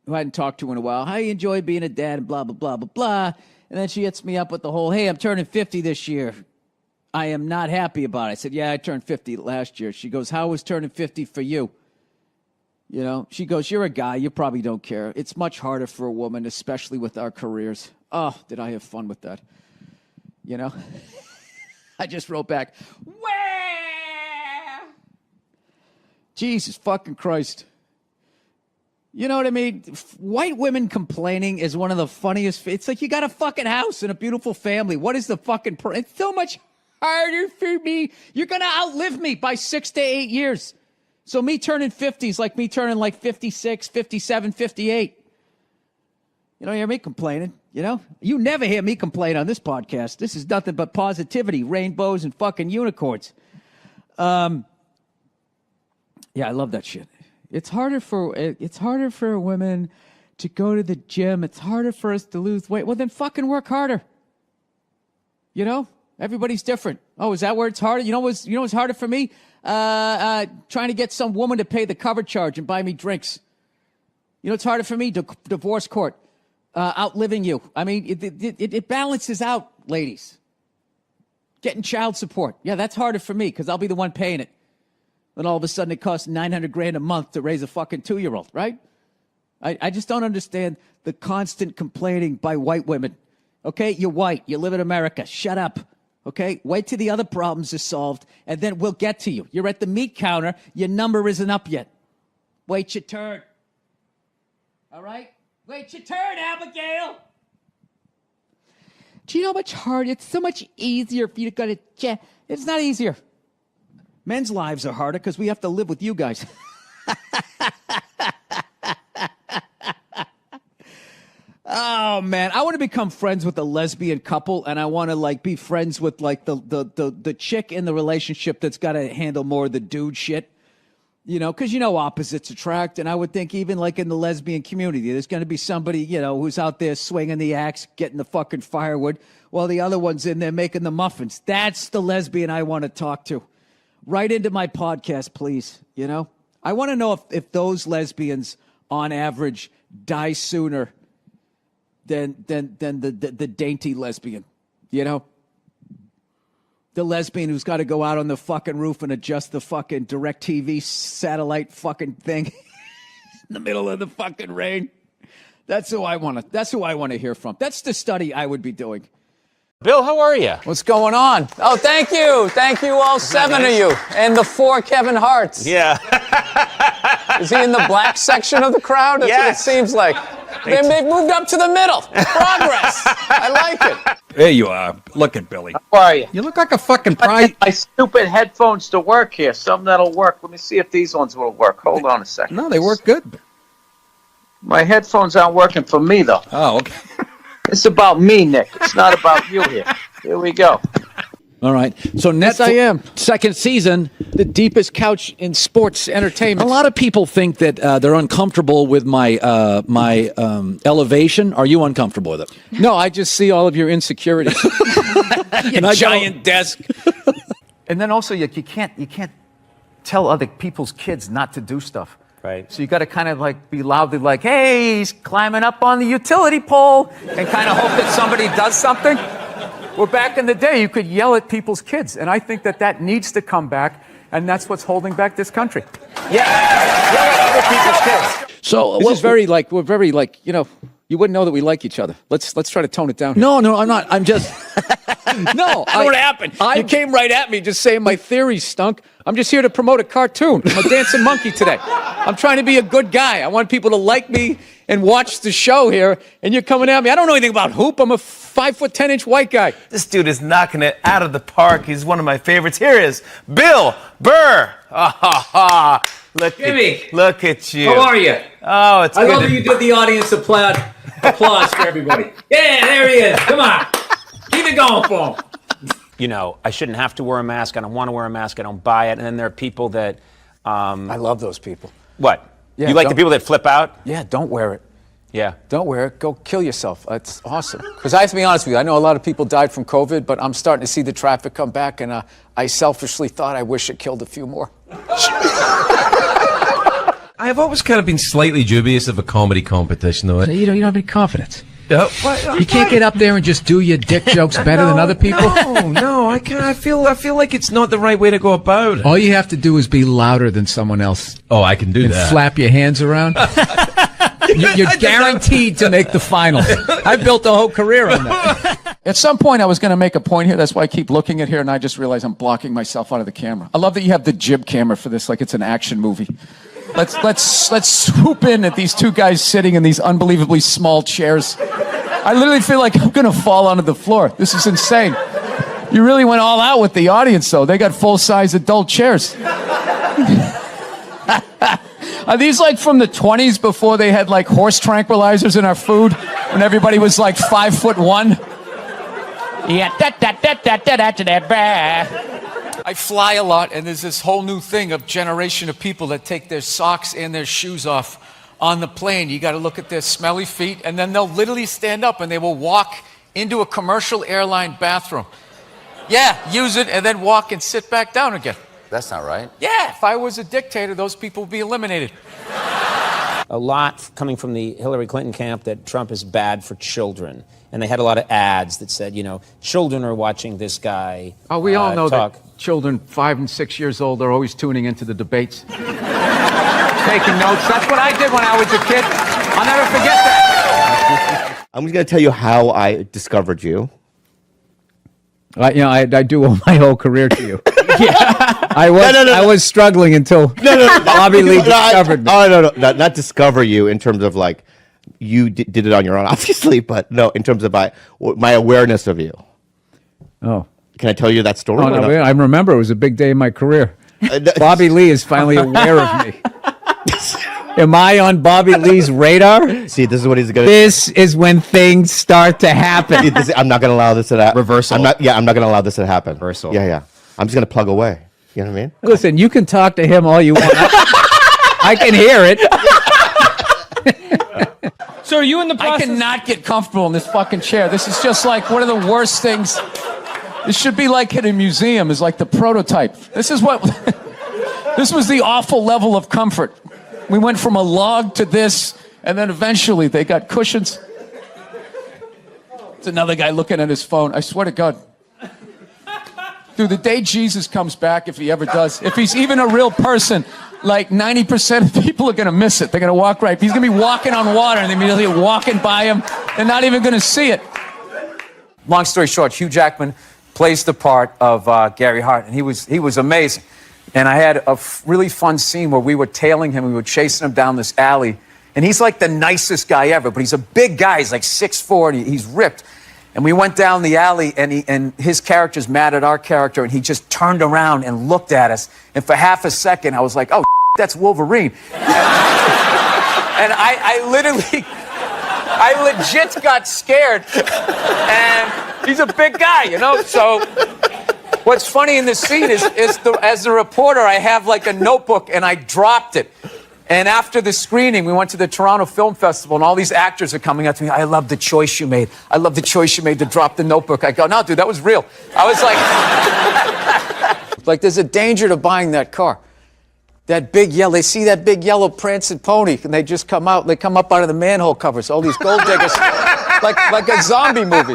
who I hadn't talked to in a while. How you enjoy being a dad and blah, blah, blah, blah, blah. And then she hits me up with the whole, hey, I'm turning 50 this year. I am not happy about it. I said, yeah, I turned 50 last year. She goes, how was turning 50 for you? You know, she goes, you're a guy. You probably don't care. It's much harder for a woman, especially with our careers. Oh, did I have fun with that? You know? I just wrote back, where? Jesus fucking Christ. You know what I mean? White women complaining is one of the funniest. It's like you got a fucking house and a beautiful family. What is the fucking... It's so much harder for me. You're going to outlive me by 6 to 8 years. So me turning 50 is like me turning like 56, 57, 58. You don't hear me complaining, you know? You never hear me complain on this podcast. This is nothing but positivity, rainbows, and fucking unicorns. Yeah, I love that shit. It's harder for women to go to the gym. It's harder for us to lose weight. Well, then fucking work harder. You know, everybody's different. Oh, is that where it's harder? You know what's harder for me? Trying to get some woman to pay the cover charge and buy me drinks. You know, it's harder for me. Divorce court, outliving you. I mean, it balances out, ladies. Getting child support. Yeah, that's harder for me because I'll be the one paying it. Then all of a sudden it costs $900,000 a month to raise a fucking 2-year-old, right? I just don't understand the constant complaining by white women. Okay, you're white. You live in America. Shut up. Okay, wait till the other problems are solved, and then we'll get to you. You're at the meat counter. Your number isn't up yet. Wait your turn. All right? Wait your turn, Abigail. Do you know how much harder? It's so much easier for you to go to jail. It's not easier. Men's lives are harder because we have to live with you guys. Oh, man. I want to become friends with a lesbian couple, and I want to, like, be friends with, like, the chick in the relationship that's got to handle more of the dude shit. You know, because, you know, opposites attract, and I would think even, like, in the lesbian community, there's going to be somebody, you know, who's out there swinging the axe, getting the fucking firewood, while the other one's in there making the muffins. That's the lesbian I want to talk to. Right into my podcast, please. You know, I want to know if those lesbians, on average, die sooner than the dainty lesbian. You know, the lesbian who's got to go out on the fucking roof and adjust the fucking DirecTV satellite fucking thing in the middle of the fucking rain. That's who I want to. That's who I want to hear from. That's the study I would be doing. Bill, how are you? What's going on? Oh, thank you. Thank you, all 7 of you. And the 4 Kevin Harts. Yeah. Is he in the black section of the crowd? That's what it seems like. They've moved up to the middle. Progress. I like it. There you are. Look at Billy. How are you? You look like a fucking prize. My stupid headphones to work here. Something that'll work. Let me see if these ones will work. Hold on a second. No, they work good. My headphones aren't working for me, though. Oh, okay. It's about me, Nick. It's not about you here. Here we go. All right. So Yes, I am. second season. The deepest couch in sports entertainment. A lot of people think that they're uncomfortable with my elevation. Are you uncomfortable with it? No, I just see all of your insecurities. Giant desk. And then also, you can't tell other people's kids not to do stuff. Right. So you got to kind of like be loudly like, hey, he's climbing up on the utility pole, and kind of hope that somebody does something. Well, back in the day, you could yell at people's kids, and I think that that needs to come back, and that's what's holding back this country. Yeah. Yell at other people's kids. So This is very like, we're very like, you know, you wouldn't know that we like each other. Let's try to tone it down. No, I'm not. I'm just. No, I know what happened. You came right at me just saying my theories stunk. I'm just here to promote a cartoon. I'm a dancing monkey today. I'm trying to be a good guy. I want people to like me and watch the show here, and you're coming at me. I don't know anything about hoop. I'm a 5'10" white guy. This dude is knocking it out of the park. He's one of my favorites. Here is Bill Burr. Ah, ha, ha. Look at you. How are you? Oh, it's I good love to- that you did the audience applause for everybody. Yeah, there he is. Come on. Keep it going for him. You know, I shouldn't have to wear a mask. I don't want to wear a mask. I don't buy it. And then there are people that. I love those people. What? Yeah, you like the don't- people that flip out? Yeah, don't wear it. Yeah. Don't wear it. Go kill yourself. It's awesome. Because I have to be honest with you, I know a lot of people died from COVID, but I'm starting to see the traffic come back, and I selfishly thought I wish it killed a few more. I have always kind of been slightly dubious of a comedy competition, though. You don't have any confidence. What? You can't get up there and just do your dick jokes better than other people. No, I can't. I feel like it's not the right way to go about it. All you have to do is be louder than someone else Oh, I can do and that. flap your hands around. You're guaranteed to make the finals. I built a whole career on that. At some point, I was going to make a point here. That's why I keep looking at here, and I just realized I'm blocking myself out of the camera. I love that you have the jib camera for this, like it's an action movie. Let's swoop in at these two guys sitting in these unbelievably small chairs. I literally feel like I'm going to fall onto the floor. This is insane. You really went all out with the audience, though. They got full-size adult chairs. Are these like from the 20s before they had like horse tranquilizers in our food? When everybody was like 5'1"? Yeah, I fly a lot, and there's this whole new thing of generation of people that take their socks and their shoes off on the plane. You got to look at their smelly feet, and then they'll literally stand up and they will walk into a commercial airline bathroom. Yeah, use it and then walk and sit back down again. That's not right. Yeah, if I was a dictator, those people would be eliminated. A lot coming from the Hillary Clinton camp that Trump is bad for children. And they had a lot of ads that said, you know, children are watching this guy. Oh, we all know talk. that children 5 and 6 years old are always tuning into the debates. Taking notes. That's what I did when I was a kid. I'll never forget that. I'm just going to tell you how I discovered you. I do owe my whole career to you. I was struggling until Bobby Lee discovered me. Oh, no, not discover you in terms of like, you did it on your own, obviously, but no, in terms of my awareness of you. Oh. Can I tell you that story? Oh, no, I remember it was a big day in my career. Bobby Lee is finally aware of me. Am I on Bobby Lee's radar? See, this is what he's going to... This is when things start to happen. I'm not going to allow this to happen. Reversal. I'm not going to allow this to happen. Reversal. Yeah. I'm just going to plug away. You know what I mean? Listen, you can talk to him all you want. I can hear it. So are you in the process? I cannot get comfortable in this fucking chair. This is just like one of the worst things. This should be like in a museum, is like the prototype. This is what... This was the awful level of comfort. We went from a log to this, and then eventually they got cushions. It's another guy looking at his phone. I swear to God. Dude, the day Jesus comes back, if he ever does, if he's even a real person, like 90% of people are going to miss it. They're going to walk right. He's going to be walking on water, and they're immediately walking by him. They're not even going to see it. Long story short, Hugh Jackman plays the part of Gary Hart, and he was amazing. And I had a really fun scene where we were tailing him. We were chasing him down this alley. And he's like the nicest guy ever, but he's a big guy. He's like 6'4", and he's ripped. And we went down the alley, and his character's mad at our character, and he just turned around and looked at us. And for half a second, I was like, oh, that's Wolverine. And I legit got scared. And he's a big guy, you know? So what's funny in this scene is as the reporter, I have like a notebook, and I dropped it. And after the screening, we went to the Toronto Film Festival, and all these actors are coming up to me. I love the choice you made. I love the choice you made to drop the notebook. I go, no, dude, that was real. I was like, like, there's a danger to buying that car. That big yellow, they see that big yellow prancing pony, and they just come out. They come up out of the manhole covers. All these gold diggers, like a zombie movie.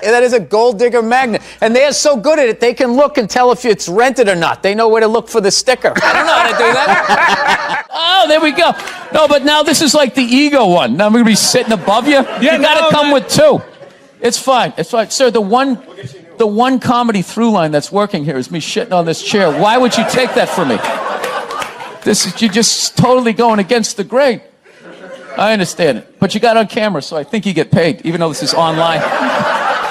And that is a gold digger magnet, and they are so good at it. They can look and tell if it's rented or not. They know where to look for the sticker. I don't know how to do that. Oh, there we go. No, but now this is like the ego one. Now I'm gonna be sitting above you. Yeah, you got to come with two. It's fine. It's fine, sir. The one comedy through line that's working here is me shitting on this chair. Why would you take that from me? You're just totally going against the grain. I understand it. But you got on camera, so I think you get paid, even though this is online.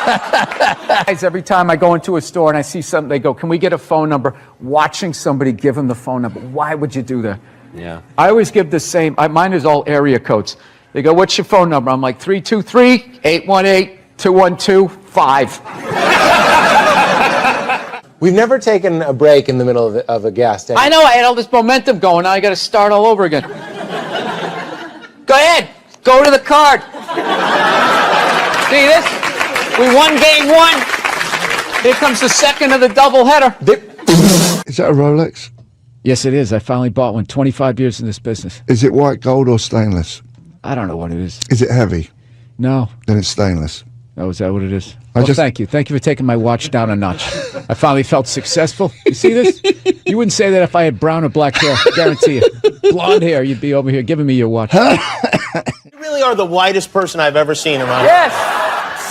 Guys, every time I go into a store and I see something, they go, can we get a phone number? Watching somebody give them the phone number. Why would you do that? Yeah. I always give the same. Mine is all area codes. They go, what's your phone number? I'm like, 323-818-2125. We've never taken a break in the middle of a guest. I know, I had all this momentum going. Now I got to start all over again. Go ahead. Go to the card. See this? We won game one. Here comes the second of the doubleheader. Is that a Rolex? Yes, it is. I finally bought one. 25 years in this business. Is it white gold or stainless? I don't know what it is. Is it heavy? No. Then it's stainless. Oh, is that what it is? Well, thank you. Thank you for taking my watch down a notch. I finally felt successful. You see this? You wouldn't say that if I had brown or black hair. I guarantee you. Blonde hair, you'd be over here giving me your watch. You really are the whitest person I've ever seen around. Yes.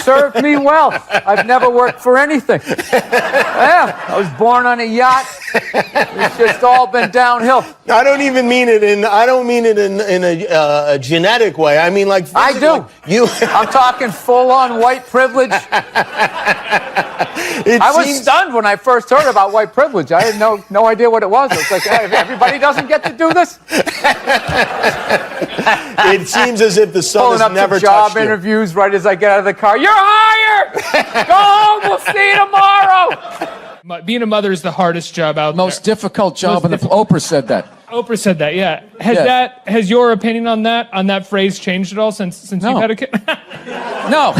Served me well. I've never worked for anything. Yeah, I was born on a yacht. It's just all been downhill. I don't even mean it in. I don't mean it in a genetic way. I mean like. I do. I'm talking full-on white privilege. I was stunned when I first heard about white privilege. I had no idea what it was. It's like, hey, everybody doesn't get to do this. It seems as if the sun Pulling has up never to job touched you. interviews right as I get out of the car. You're hired. Go home. We'll see you tomorrow. Being a mother is the hardest job out there. Most difficult job, and Oprah said that. Oprah said that, yeah. Has your opinion on that phrase changed at all since you've had a kid? No.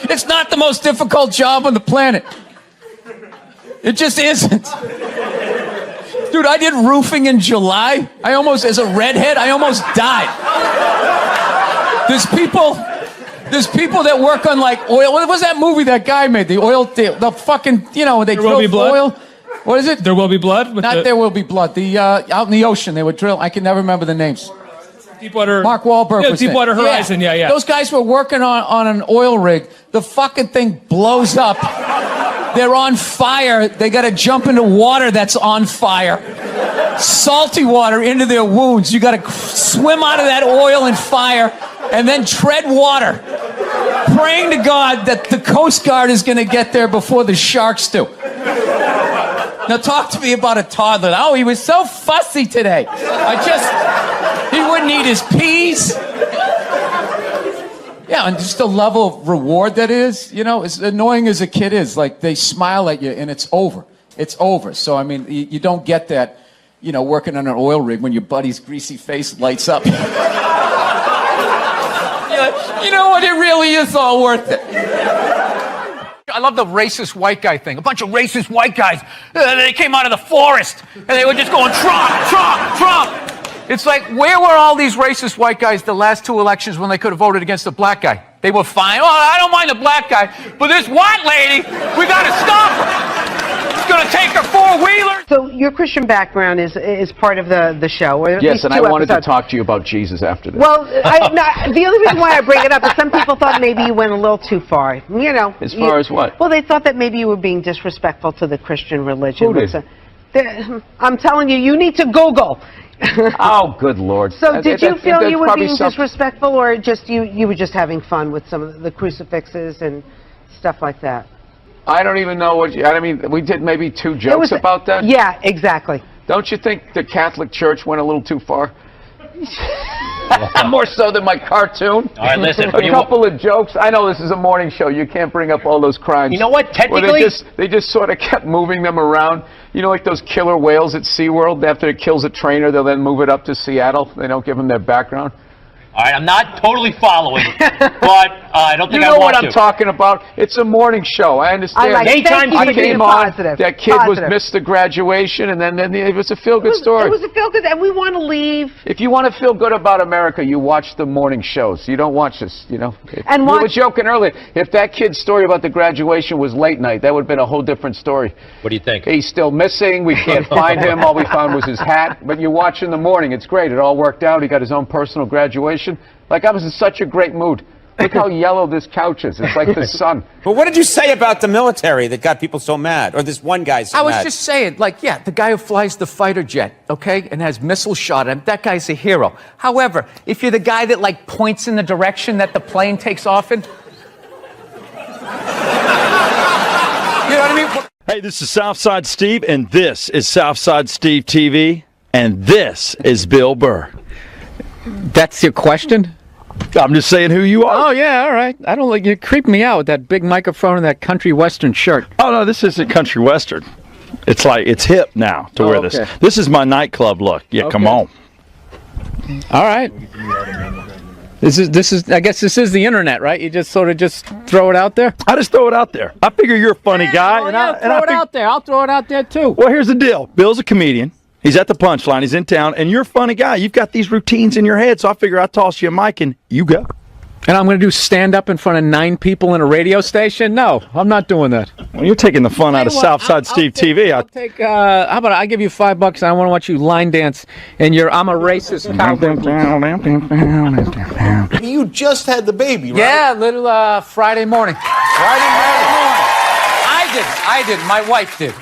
It's not the most difficult job on the planet. It just isn't. Dude, I did roofing in July. As a redhead, I almost died. There's people that work on like oil. What was that movie that guy made? The oil, the fucking, they drill oil. What is it? There Will Be Blood? There Will Be Blood. The out in the ocean, they would drill. I can never remember the names. Deepwater. Mark Wahlberg was Deepwater Horizon. Yeah. Those guys were working on an oil rig. The fucking thing blows up. They're on fire. They got to jump into water that's on fire. Salty water into their wounds. You got to swim out of that oil and fire and then tread water, praying to God that the Coast Guard is going to get there before the sharks do. Now talk to me about a toddler. Oh, he was so fussy today. He wouldn't eat his peas. Yeah, and just the level of reward that is, as annoying as a kid is, like they smile at you and it's over. It's over. So, I mean, you don't get that, working on an oil rig when your buddy's greasy face lights up. You know what? It really is all worth it. I love the racist white guy thing. A bunch of racist white guys. They came out of the forest and they were just going, Trump, Trump, Trump. It's like, where were all these racist white guys the last two elections when they could have voted against the black guy? They were fine. Oh, I don't mind the black guy, but this white lady, we got to stop her. It's going to take her four-wheeler. So your Christian background is part of the show. Or at Yes, least and I two wanted episodes. to talk to you about Jesus after this. Well, the only reason why I bring it up is some people thought maybe you went a little too far. As far as what? Well, they thought that maybe you were being disrespectful to the Christian religion. Who did? I'm telling you, you need to Google. Oh, good Lord. So did you feel you were being disrespectful, or just you were just having fun with some of the crucifixes and stuff like that? I don't even know what we did maybe two jokes about that. Yeah, exactly. Don't you think the Catholic Church went a little too far? More so than my cartoon. All right, listen. A couple of jokes. I know this is a morning show. You can't bring up all those crimes. You know what? Technically, well, they just sort of kept moving them around. Like those killer whales at SeaWorld. After it kills a trainer, they'll then move it up to Seattle. They don't give them their background. All right, I'm not totally following, but I don't think You I know want what I'm talking about. It's a morning show. I understand. Anytime I you came be on, positive. that kid was Positive. missed the graduation, and then it was a feel-good story. It was a feel-good, and we want to leave. If you want to feel good about America, you watch the morning shows. You don't watch this, you know. And we were watch- joking earlier. If that kid's story about the graduation was late night, that would have been a whole different story. What do you think? He's still missing. We can't find him. All we found was his hat. But you watch in the morning. It's great. It all worked out. He got his own personal graduation. Like, I was in such a great mood. Look how yellow this couch is. It's like the sun. But what did you say about the military that got people so mad? Or this one guy so I was mad? just saying, like, yeah, the guy who flies the fighter jet, okay, and has missiles shot at him, that guy's a hero. However, if you're the guy that, like, points in the direction that the plane takes off in, you know what I mean? Hey, this is Southside Steve, and this is Southside Steve TV, and this is Bill Burr. That's your question? I'm just saying who you are. Oh, yeah, all right. I don't like you. Creep me out with that big microphone and that country western shirt. Oh, no, this isn't country western. It's like, it's hip now to wear this. okay. This is my nightclub look. Yeah, come on. All right. This is. I guess this is the internet, right? You just sort of just throw it out there. I just throw it out there. I figure you're a funny guy. Throw it out there. I'll throw it out there too. Well, here's the deal. Bill's a comedian. He's at the Punchline. He's in town, and you're a funny guy. You've got these routines in your head, so I figure I'll toss you a mic and you go. And I'm going to do stand-up in front of 9 people in a radio station? No, I'm not doing that. Well, you're taking the fun out of Southside Steve TV. I'll take. How about I give you $5 and I want to watch you line dance and I'm a racist cowboy. You just had the baby, right? Yeah, little Friday morning. Friday morning. I didn't. My wife did.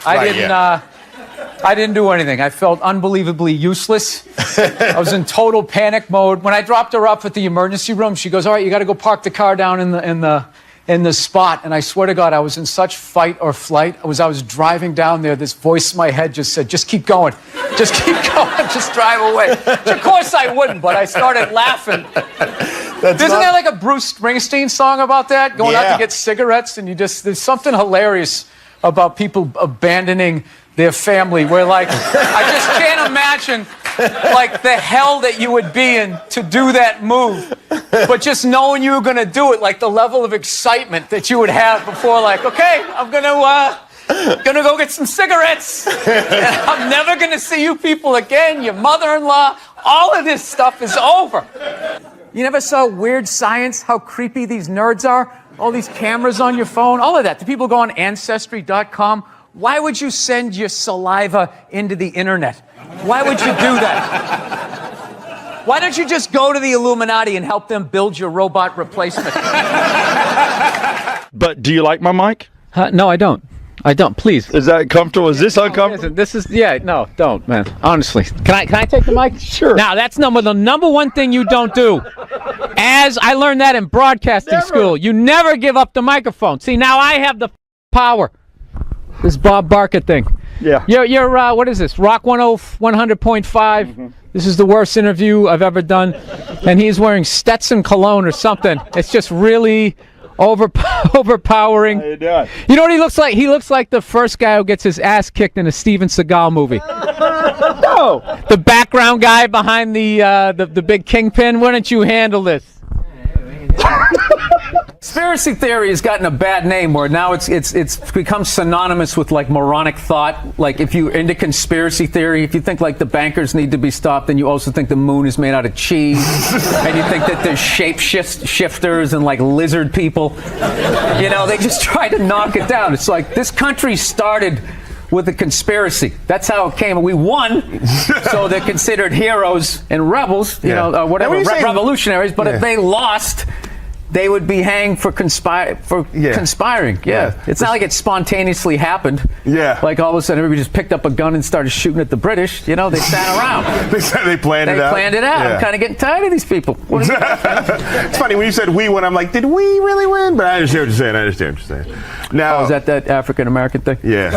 I didn't do anything. I felt unbelievably useless. I was in total panic mode. When I dropped her off at the emergency room, she goes, "All right, you got to go park the car down in the spot." And I swear to God, I was in such fight or flight. I was driving down there. This voice in my head just said, "Just keep going. Just keep going. Just drive away." Which of course I wouldn't, but I started laughing. Isn't there like a Bruce Springsteen song about that? Going out to get cigarettes and there's something hilarious about people abandoning their family where, like, I just can't imagine, like, the hell that you would be in to do that move. But just knowing you were going to do it, like, the level of excitement that you would have before, like, okay, I'm going to go get some cigarettes. And I'm never going to see you people again, your mother-in-law. All of this stuff is over. You never saw Weird Science, how creepy these nerds are? All these cameras on your phone, all of that. The people go on Ancestry.com. Why would you send your saliva into the internet? Why would you do that? Why don't you just go to the Illuminati and help them build your robot replacement? But do you like my mic? No, I don't. I don't. Please. Is that comfortable? Is this uncomfortable? This is no, don't, man. Honestly, can I take the mic? Sure. Now that's the number one thing you don't do. As I learned that in broadcasting school, you never give up the microphone. See, now I have the power. This Bob Barker thing. Yeah. You're what is this? Rock 100.5. This is the worst interview I've ever done. And he's wearing Stetson cologne or something. It's just really overpowering. How you doing? You know what he looks like? He looks like the first guy who gets his ass kicked in a Steven Seagal movie. No. The background guy behind the big kingpin. Why don't you handle this? Conspiracy theory has gotten a bad name where now it's become synonymous with like moronic thought. Like if you're into conspiracy theory, if you think like the bankers need to be stopped, then you also think the moon is made out of cheese, and you think that there's shifters and like lizard people. You know, they just try to knock it down. It's like this country started with a conspiracy. That's how it came. We won, so they're considered heroes and rebels, you know, whatever, revolutionaries. But if they lost, they would be hanged for conspiring. Yeah. It's not like it spontaneously happened. Yeah. Like all of a sudden everybody just picked up a gun and started shooting at the British. You know, they sat around. They planned it out. They planned it out. Yeah. I'm kind of getting tired of these people. It's funny when you said we won. I'm like, did we really win? But I understand what you're saying. Now, is that African American thing? Yeah.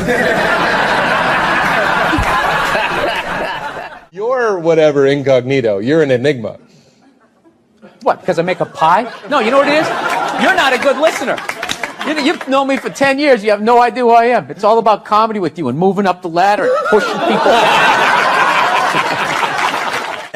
You're whatever incognito. You're an enigma. What, because I make a pie? No, you know what it is? You're not a good listener. You've known me for 10 years. You have no idea who I am. It's all about comedy with you and moving up the ladder and pushing people out.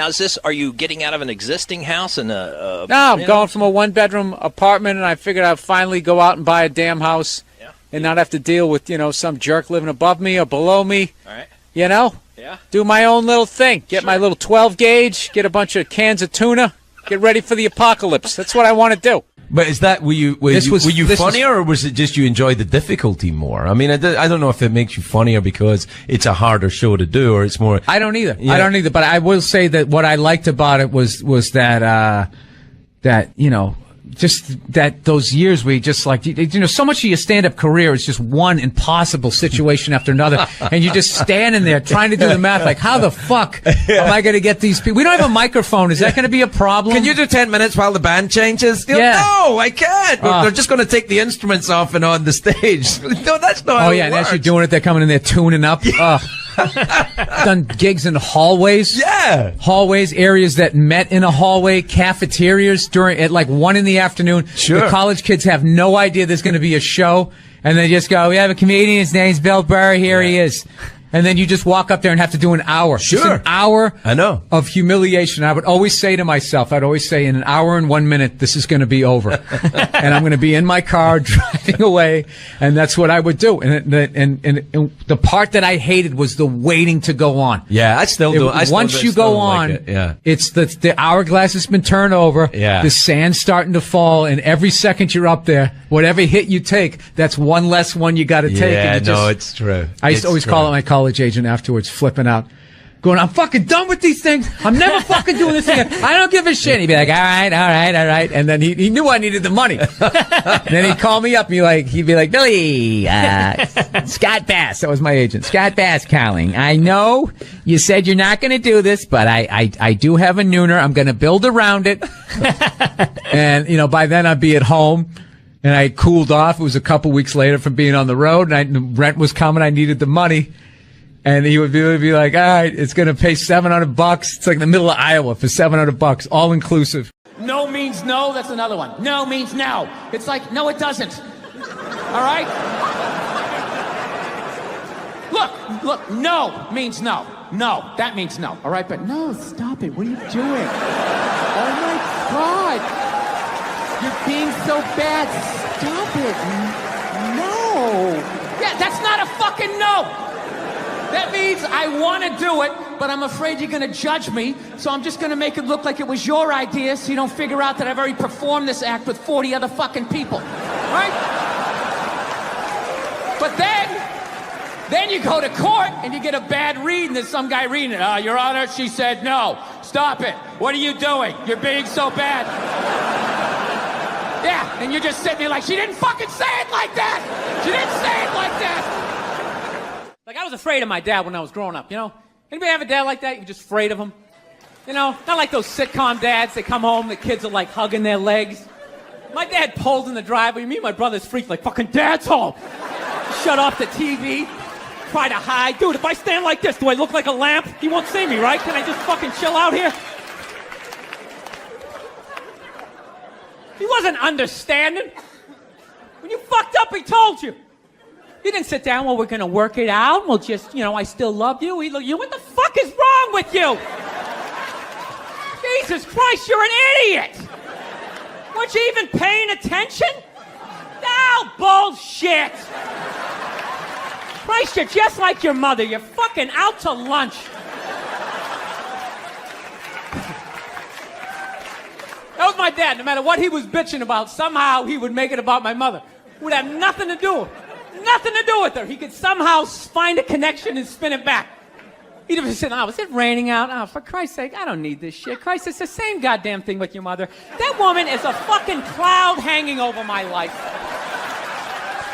Now, are you getting out of an existing house and No, I'm going from a one-bedroom apartment, and I figured I'd finally go out and buy a damn house and not have to deal with, some jerk living above me or below me. All right. Yeah. Do my own little thing. Get my little 12 gauge, get a bunch of cans of tuna, get ready for the apocalypse. That's what I want to do. But is that, were you funnier, or was it just you enjoyed the difficulty more? I mean, I don't know if it makes you funnier because it's a harder show to do, or it's more. I don't either. Yeah. I don't either. But I will say that what I liked about it was that just that those years where you just like, so much of your stand-up career is just one impossible situation after another. And you're just standing there trying to do the math. Like, how the fuck am I going to get these people? We don't have a microphone. Is that going to be a problem? Can you do 10 minutes while the band changes? Yeah. No, I can't. They're just going to take the instruments off and on the stage. No, that's not how it and works. as you're doing it, they're coming in there tuning up. Done gigs in hallways. Yeah. Hallways, areas that met in a hallway, cafeterias at like 1 in the afternoon. Sure. The college kids have no idea there's going to be a show, and they just go, "We have a comedian. His name's Bill Burr. Here he is." And then you just walk up there and have to do an hour. Sure. Just an hour I know. of humiliation. I would always say to myself, in an hour and 1 minute, this is going to be over. And I'm going to be in my car driving away. And that's what I would do. And the part that I hated was the waiting to go on. Yeah, I still do. Once you go on, it's the hourglass has been turned over. Yeah. The sand's starting to fall. And every second you're up there, whatever hit you take, that's one less one you got to take. Yeah, and it's true. I used to always call it my college agent afterwards, flipping out, going, "I'm fucking done with these things. I'm never fucking doing this again. I don't give a shit." And he'd be like, all right. And then he knew I needed the money. And then he'd call me up and he'd be like, "Billy, Scott Bass," that was my agent, "Scott Bass calling. I know you said you're not going to do this, but I do have a nooner. I'm going to build around it." And, by then I'd be at home. And I cooled off. It was a couple weeks later from being on the road, and the rent was coming. I needed the money. And he would be like, "All right, it's going to pay $700. It's like the middle of Iowa for $700, all inclusive." No means no. That's another one. No means no. It's like, no, it doesn't. All right? Look, no means no. No, that means no. All right? But no, stop it. What are you doing? Oh, my God. You're being so bad. Stop it. No. Yeah, that's not a fucking no. That means I want to do it, but I'm afraid you're going to judge me, so I'm just going to make it look like it was your idea so you don't figure out that I've already performed this act with 40 other fucking people. Right? But then you go to court and you get a bad read and there's some guy reading it. Your Honor, she said no. Stop it. What are you doing? You're being so bad. Yeah, and you're just sitting there like, she didn't fucking say it like that. She didn't say it like that. Like, I was afraid of my dad when I was growing up, Anybody have a dad like that? You're just afraid of him? Not like those sitcom dads. They come home, the kids are like hugging their legs. My dad pulled in the driveway. Me and my brother's freaked like, fucking Dad's home. Shut off the TV. Try to hide. Dude, if I stand like this, do I look like a lamp? He won't see me, right? Can I just fucking chill out here? He wasn't understanding. When you fucked up, he told you. He didn't sit down, well, we're going to work it out. We'll just, I still love you. What the fuck is wrong with you? Jesus Christ, you're an idiot. Weren't you even paying attention? No, bullshit. Christ, you're just like your mother. You're fucking out to lunch. That was my dad. No matter what he was bitching about, somehow he would make it about my mother. It would have nothing to do with it. Nothing to do with her. He could somehow find a connection and spin it back. He'd have said, "Oh, is it raining out? Oh, for Christ's sake, I don't need this shit. Christ, it's the same goddamn thing with your mother. That woman is a fucking cloud hanging over my life.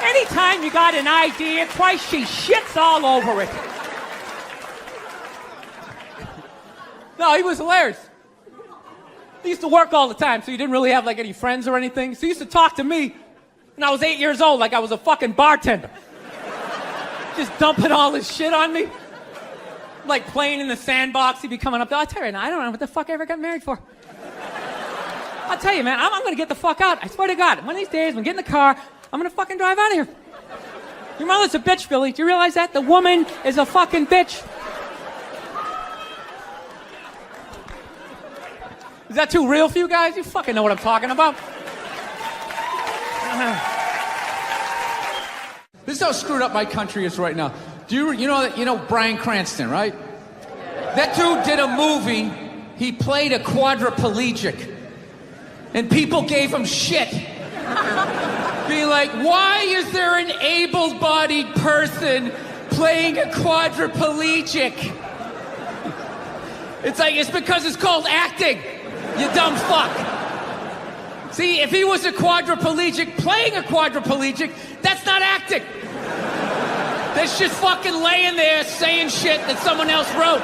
Anytime you got an idea, Christ, she shits all over it." No, he was hilarious. He used to work all the time, so he didn't really have any friends or anything. So he used to talk to me when I was 8 years old like I was a fucking bartender. Just dumping all his shit on me. Like playing in the sandbox, he'd be coming up there. I'll tell you, I don't know what the fuck I ever got married for. I'll tell you, man, I'm going to get the fuck out. I swear to God, one of these days, when I get in the car, I'm going to fucking drive out of here. Your mother's a bitch, Billy. Do you realize that? The woman is a fucking bitch. that too real for you guys? You fucking know what I'm talking about. This is how screwed up my country is right now. Do you know Bryan Cranston, right? That dude did a movie. He played a quadriplegic. And people gave him shit. Being like, why is there an able-bodied person playing a quadriplegic? It's because it's called acting, you dumb fuck. See, if he was a quadriplegic playing a quadriplegic, that's not acting. That's just fucking laying there saying shit that someone else wrote.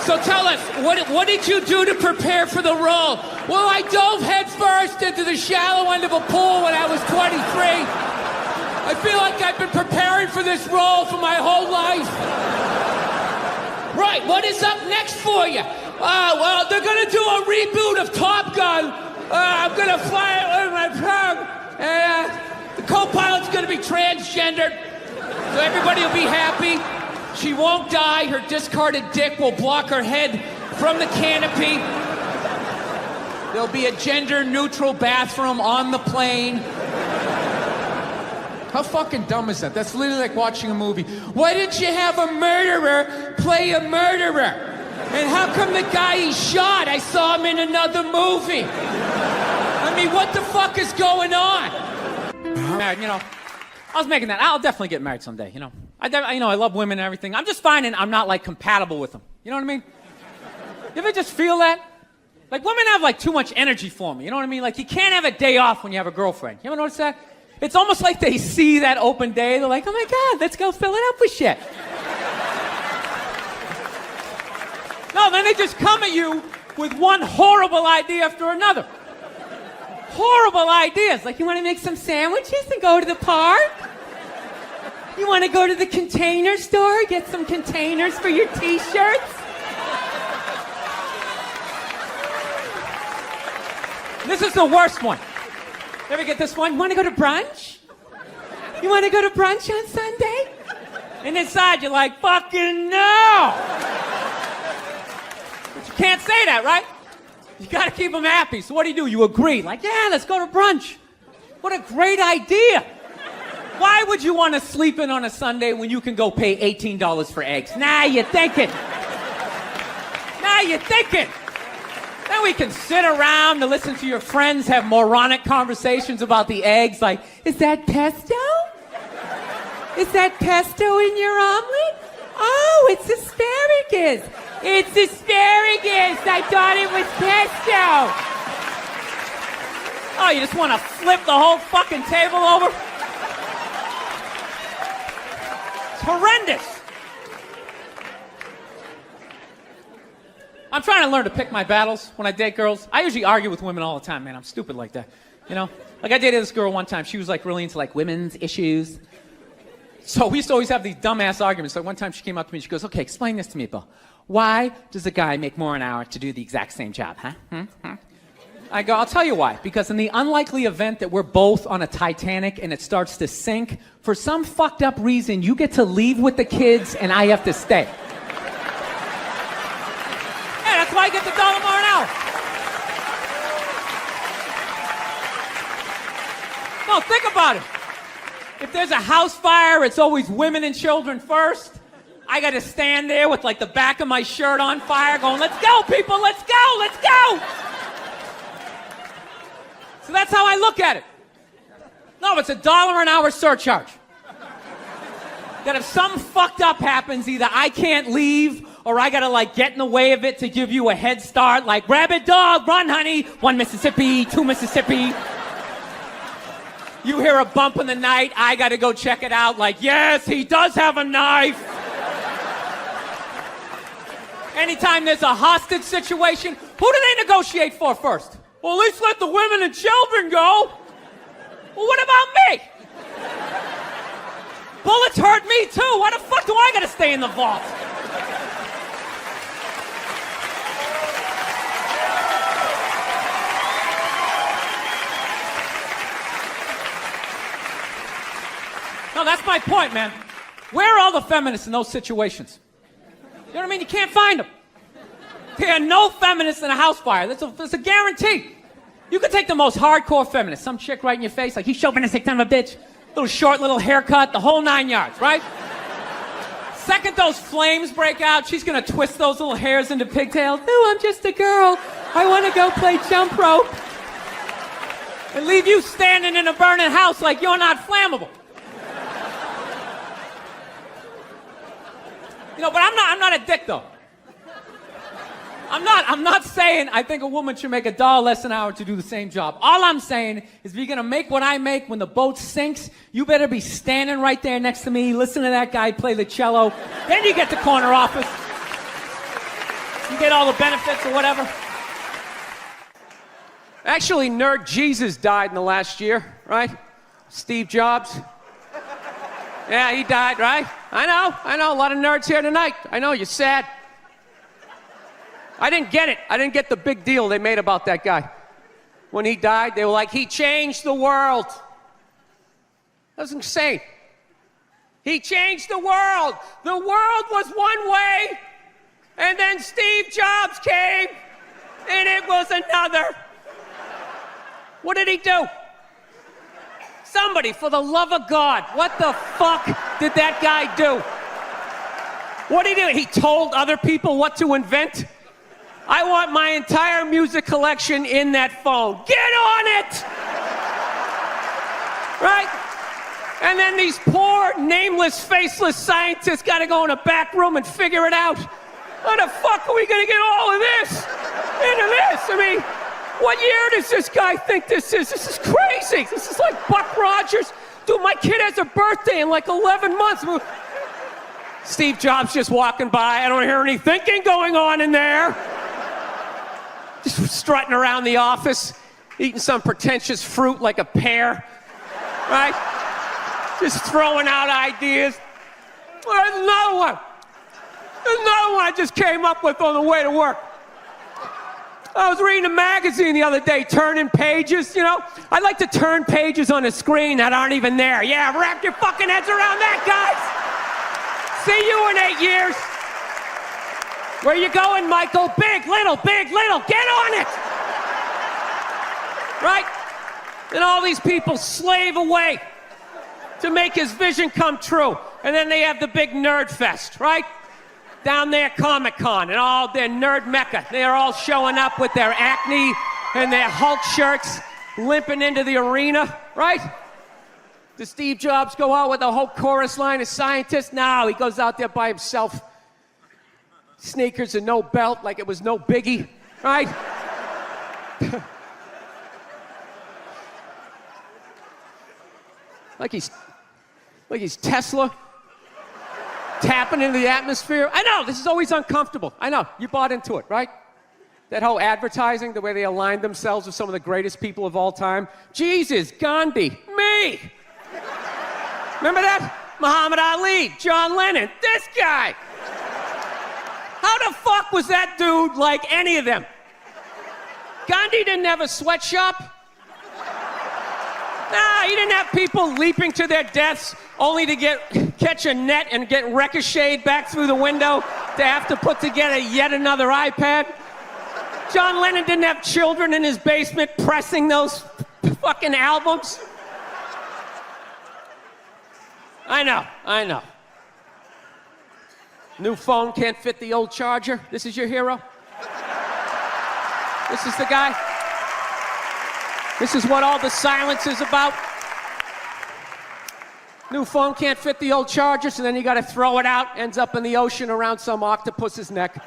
So tell us, what did you do to prepare for the role? Well, I dove headfirst into the shallow end of a pool when I was 23. I feel like I've been preparing for this role for my whole life. Right, what is up next for you? Well, they're gonna do a reboot of Top Gun. I'm gonna fly it with my tongue. And the co-pilot's gonna be transgendered. So everybody will be happy. She won't die. Her discarded dick will block her head from the canopy. There'll be a gender-neutral bathroom on the plane. How fucking dumb is that? That's literally like watching a movie. Why didn't you have a murderer play a murderer? And how come the guy he shot, I saw him in another movie? I mean, what the fuck is going on? I was making that. I'll definitely get married someday, I love women and everything. I'm just finding I'm not, like, compatible with them. You know what I mean? You ever just feel that? Like, women have, like, too much energy for me. You know what I mean? Like, you can't have a day off when you have a girlfriend. You ever notice that? It's almost like they see that open day. They're like, oh, my God, let's go fill it up with shit. No, then they just come at you with one horrible idea after another. Horrible ideas. Like, you want to make some sandwiches and go to the park? You want to go to the container store, get some containers for your t-shirts? This is the worst one. You ever get this one? You want to go to brunch? You want to go to brunch on Sunday? And inside you're like, fucking no! But you can't say that, right? You gotta keep them happy. So what do? You agree. Like, yeah, let's go to brunch. What a great idea. Why would you want to sleep in on a Sunday when you can go pay $18 for eggs? Now you're thinking. Now you're thinking. Then we can sit around and listen to your friends have moronic conversations about the eggs. Like, is that pesto? Is that pesto in your omelet? Oh, it's asparagus. It's asparagus. I thought it was pesto. Oh, you just want to flip the whole fucking table over? It's horrendous. I'm trying to learn to pick my battles when I date girls. I usually argue with women all the time, man. I'm stupid like that. Like I dated this girl one time. She was like really into like women's issues. So we used to always have these dumbass arguments. So one time she came up to me and she goes, okay, explain this to me, Bill. Why does a guy make more an hour to do the exact same job, huh? I go, I'll tell you why. Because in the unlikely event that we're both on a Titanic and it starts to sink, for some fucked up reason, you get to leave with the kids and I have to stay. Yeah, that's why I get the $1 more an hour. No, think about it. If there's a house fire, it's always women and children first. I got to stand there with like the back of my shirt on fire going, let's go, people, let's go, let's go. So that's how I look at it. No, it's $1 an hour surcharge. That if something fucked up happens, either I can't leave or I got to like get in the way of it to give you a head start, like rabid dog, run honey, 1 Mississippi, 2 Mississippi. You hear a bump in the night, I got to go check it out, like, yes, he does have a knife. Anytime there's a hostage situation, who do they negotiate for first? Well, at least let the women and children go. Well, what about me? Bullets hurt me too. Why the fuck do I gotta stay in the vault? No, that's my point, man. Where are all the feminists in those situations? You know what I mean? You can't find them. There are no feminists in a house fire. That's a guarantee. You could take the most hardcore feminist, some chick right in your face, like, he's chauvinistic, son of a bitch. Little short, little haircut, the whole 9 yards, right? Second those flames break out, she's gonna twist those little hairs into pigtails. No, I'm just a girl. I wanna go play jump rope. And leave you standing in a burning house like you're not flammable. You know, but I'm not a dick, though. I'm not saying I think a woman should make $1 less an hour to do the same job. All I'm saying is if you're gonna make what I make when the boat sinks, you better be standing right there next to me, listen to that guy play the cello. Then you get the corner office. You get all the benefits or whatever. Actually, Nerd Jesus died in the last year, right? Steve Jobs. Yeah, he died, right? I know, a lot of nerds here tonight. I know, you're sad. I didn't get it. I didn't get the big deal they made about that guy. When he died, they were like, he changed the world. That was insane. He changed the world. The world was one way, and then Steve Jobs came, and it was another. What did he do? Somebody, for the love of God, what the fuck did that guy do? What did he do? He told other people what to invent? I want my entire music collection in that phone. Get on it! Right? And then these poor, nameless, faceless scientists got to go in a back room and figure it out. How the fuck are we going to get all of this into this? I mean, what year does this guy think this is? This is crazy. This is like Buck Rogers. Dude, my kid has a birthday in like 11 months. Steve Jobs just walking by. I don't hear any thinking going on in there. Just strutting around the office, eating some pretentious fruit like a pear, right? Just throwing out ideas. Well, there's another one. There's another one I just came up with on the way to work. I was reading a magazine the other day, turning pages, you know? I like to turn pages on a screen that aren't even there. Yeah, wrap your fucking heads around that, guys. See you in 8 years. Where you going, Michael? Big, little, get on it! Right? And all these people slave away to make his vision come true. And then they have the big nerd fest, right? Down there, Comic-Con, and all their nerd mecca. They're all showing up with their acne and their Hulk shirts, limping into the arena, right? Does Steve Jobs go out with a whole chorus line of scientists? No, he goes out there by himself. Sneakers and no belt, like it was no biggie, right? like he's Tesla, tapping into the atmosphere. I know, this is always uncomfortable. I know, you bought into it, right? That whole advertising, the way they aligned themselves with some of the greatest people of all time. Jesus, Gandhi, me! Remember that? Muhammad Ali, John Lennon, this guy! How the fuck was that dude like any of them? Gandhi didn't have a sweatshop. Nah, he didn't have people leaping to their deaths only to catch a net and get ricocheted back through the window to have to put together yet another iPad. John Lennon didn't have children in his basement pressing those fucking albums. I know. New phone can't fit the old charger. This is your hero? This is the guy? This is what all the silence is about? New phone can't fit the old charger, so then you gotta throw it out, ends up in the ocean around some octopus's neck.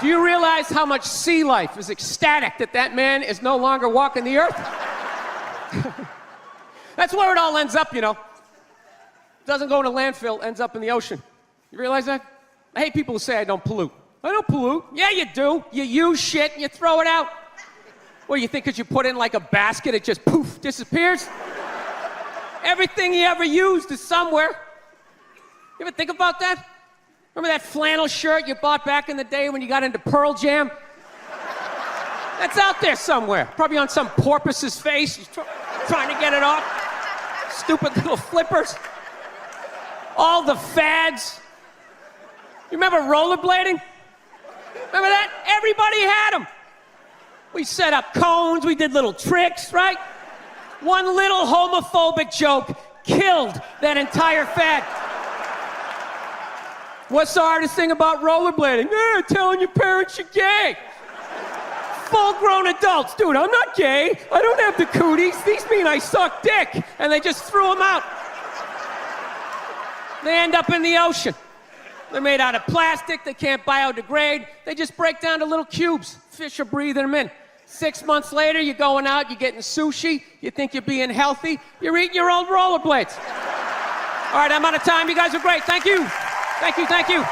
Do you realize how much sea life is ecstatic that that man is no longer walking the earth? That's where it all ends up, you know. Doesn't go in a landfill, ends up in the ocean. You realize that? I hate people who say I don't pollute. I don't pollute. Yeah, you do. You use shit and you throw it out. What, you think because you put it in like a basket, it just poof, disappears? Everything you ever used is somewhere. You ever think about that? Remember that flannel shirt you bought back in the day when you got into Pearl Jam? That's out there somewhere. Probably on some porpoise's face. He's trying to get it off. Stupid little flippers. All the fads. You remember rollerblading? Remember that? Everybody had them. We set up cones, we did little tricks, right? One little homophobic joke killed that entire fad. What's the hardest thing about rollerblading? Telling your parents you're gay. Full-grown adults. Dude, I'm not gay. I don't have the cooties. These mean I suck dick. And they just threw them out. They end up in the ocean. They're made out of plastic. They can't biodegrade. They just break down to little cubes. Fish are breathing them in. 6 months later, you're going out, you're getting sushi. You think you're being healthy. You're eating your old rollerblades. All right, I'm out of time. You guys are great. Thank you. Thank you, thank you.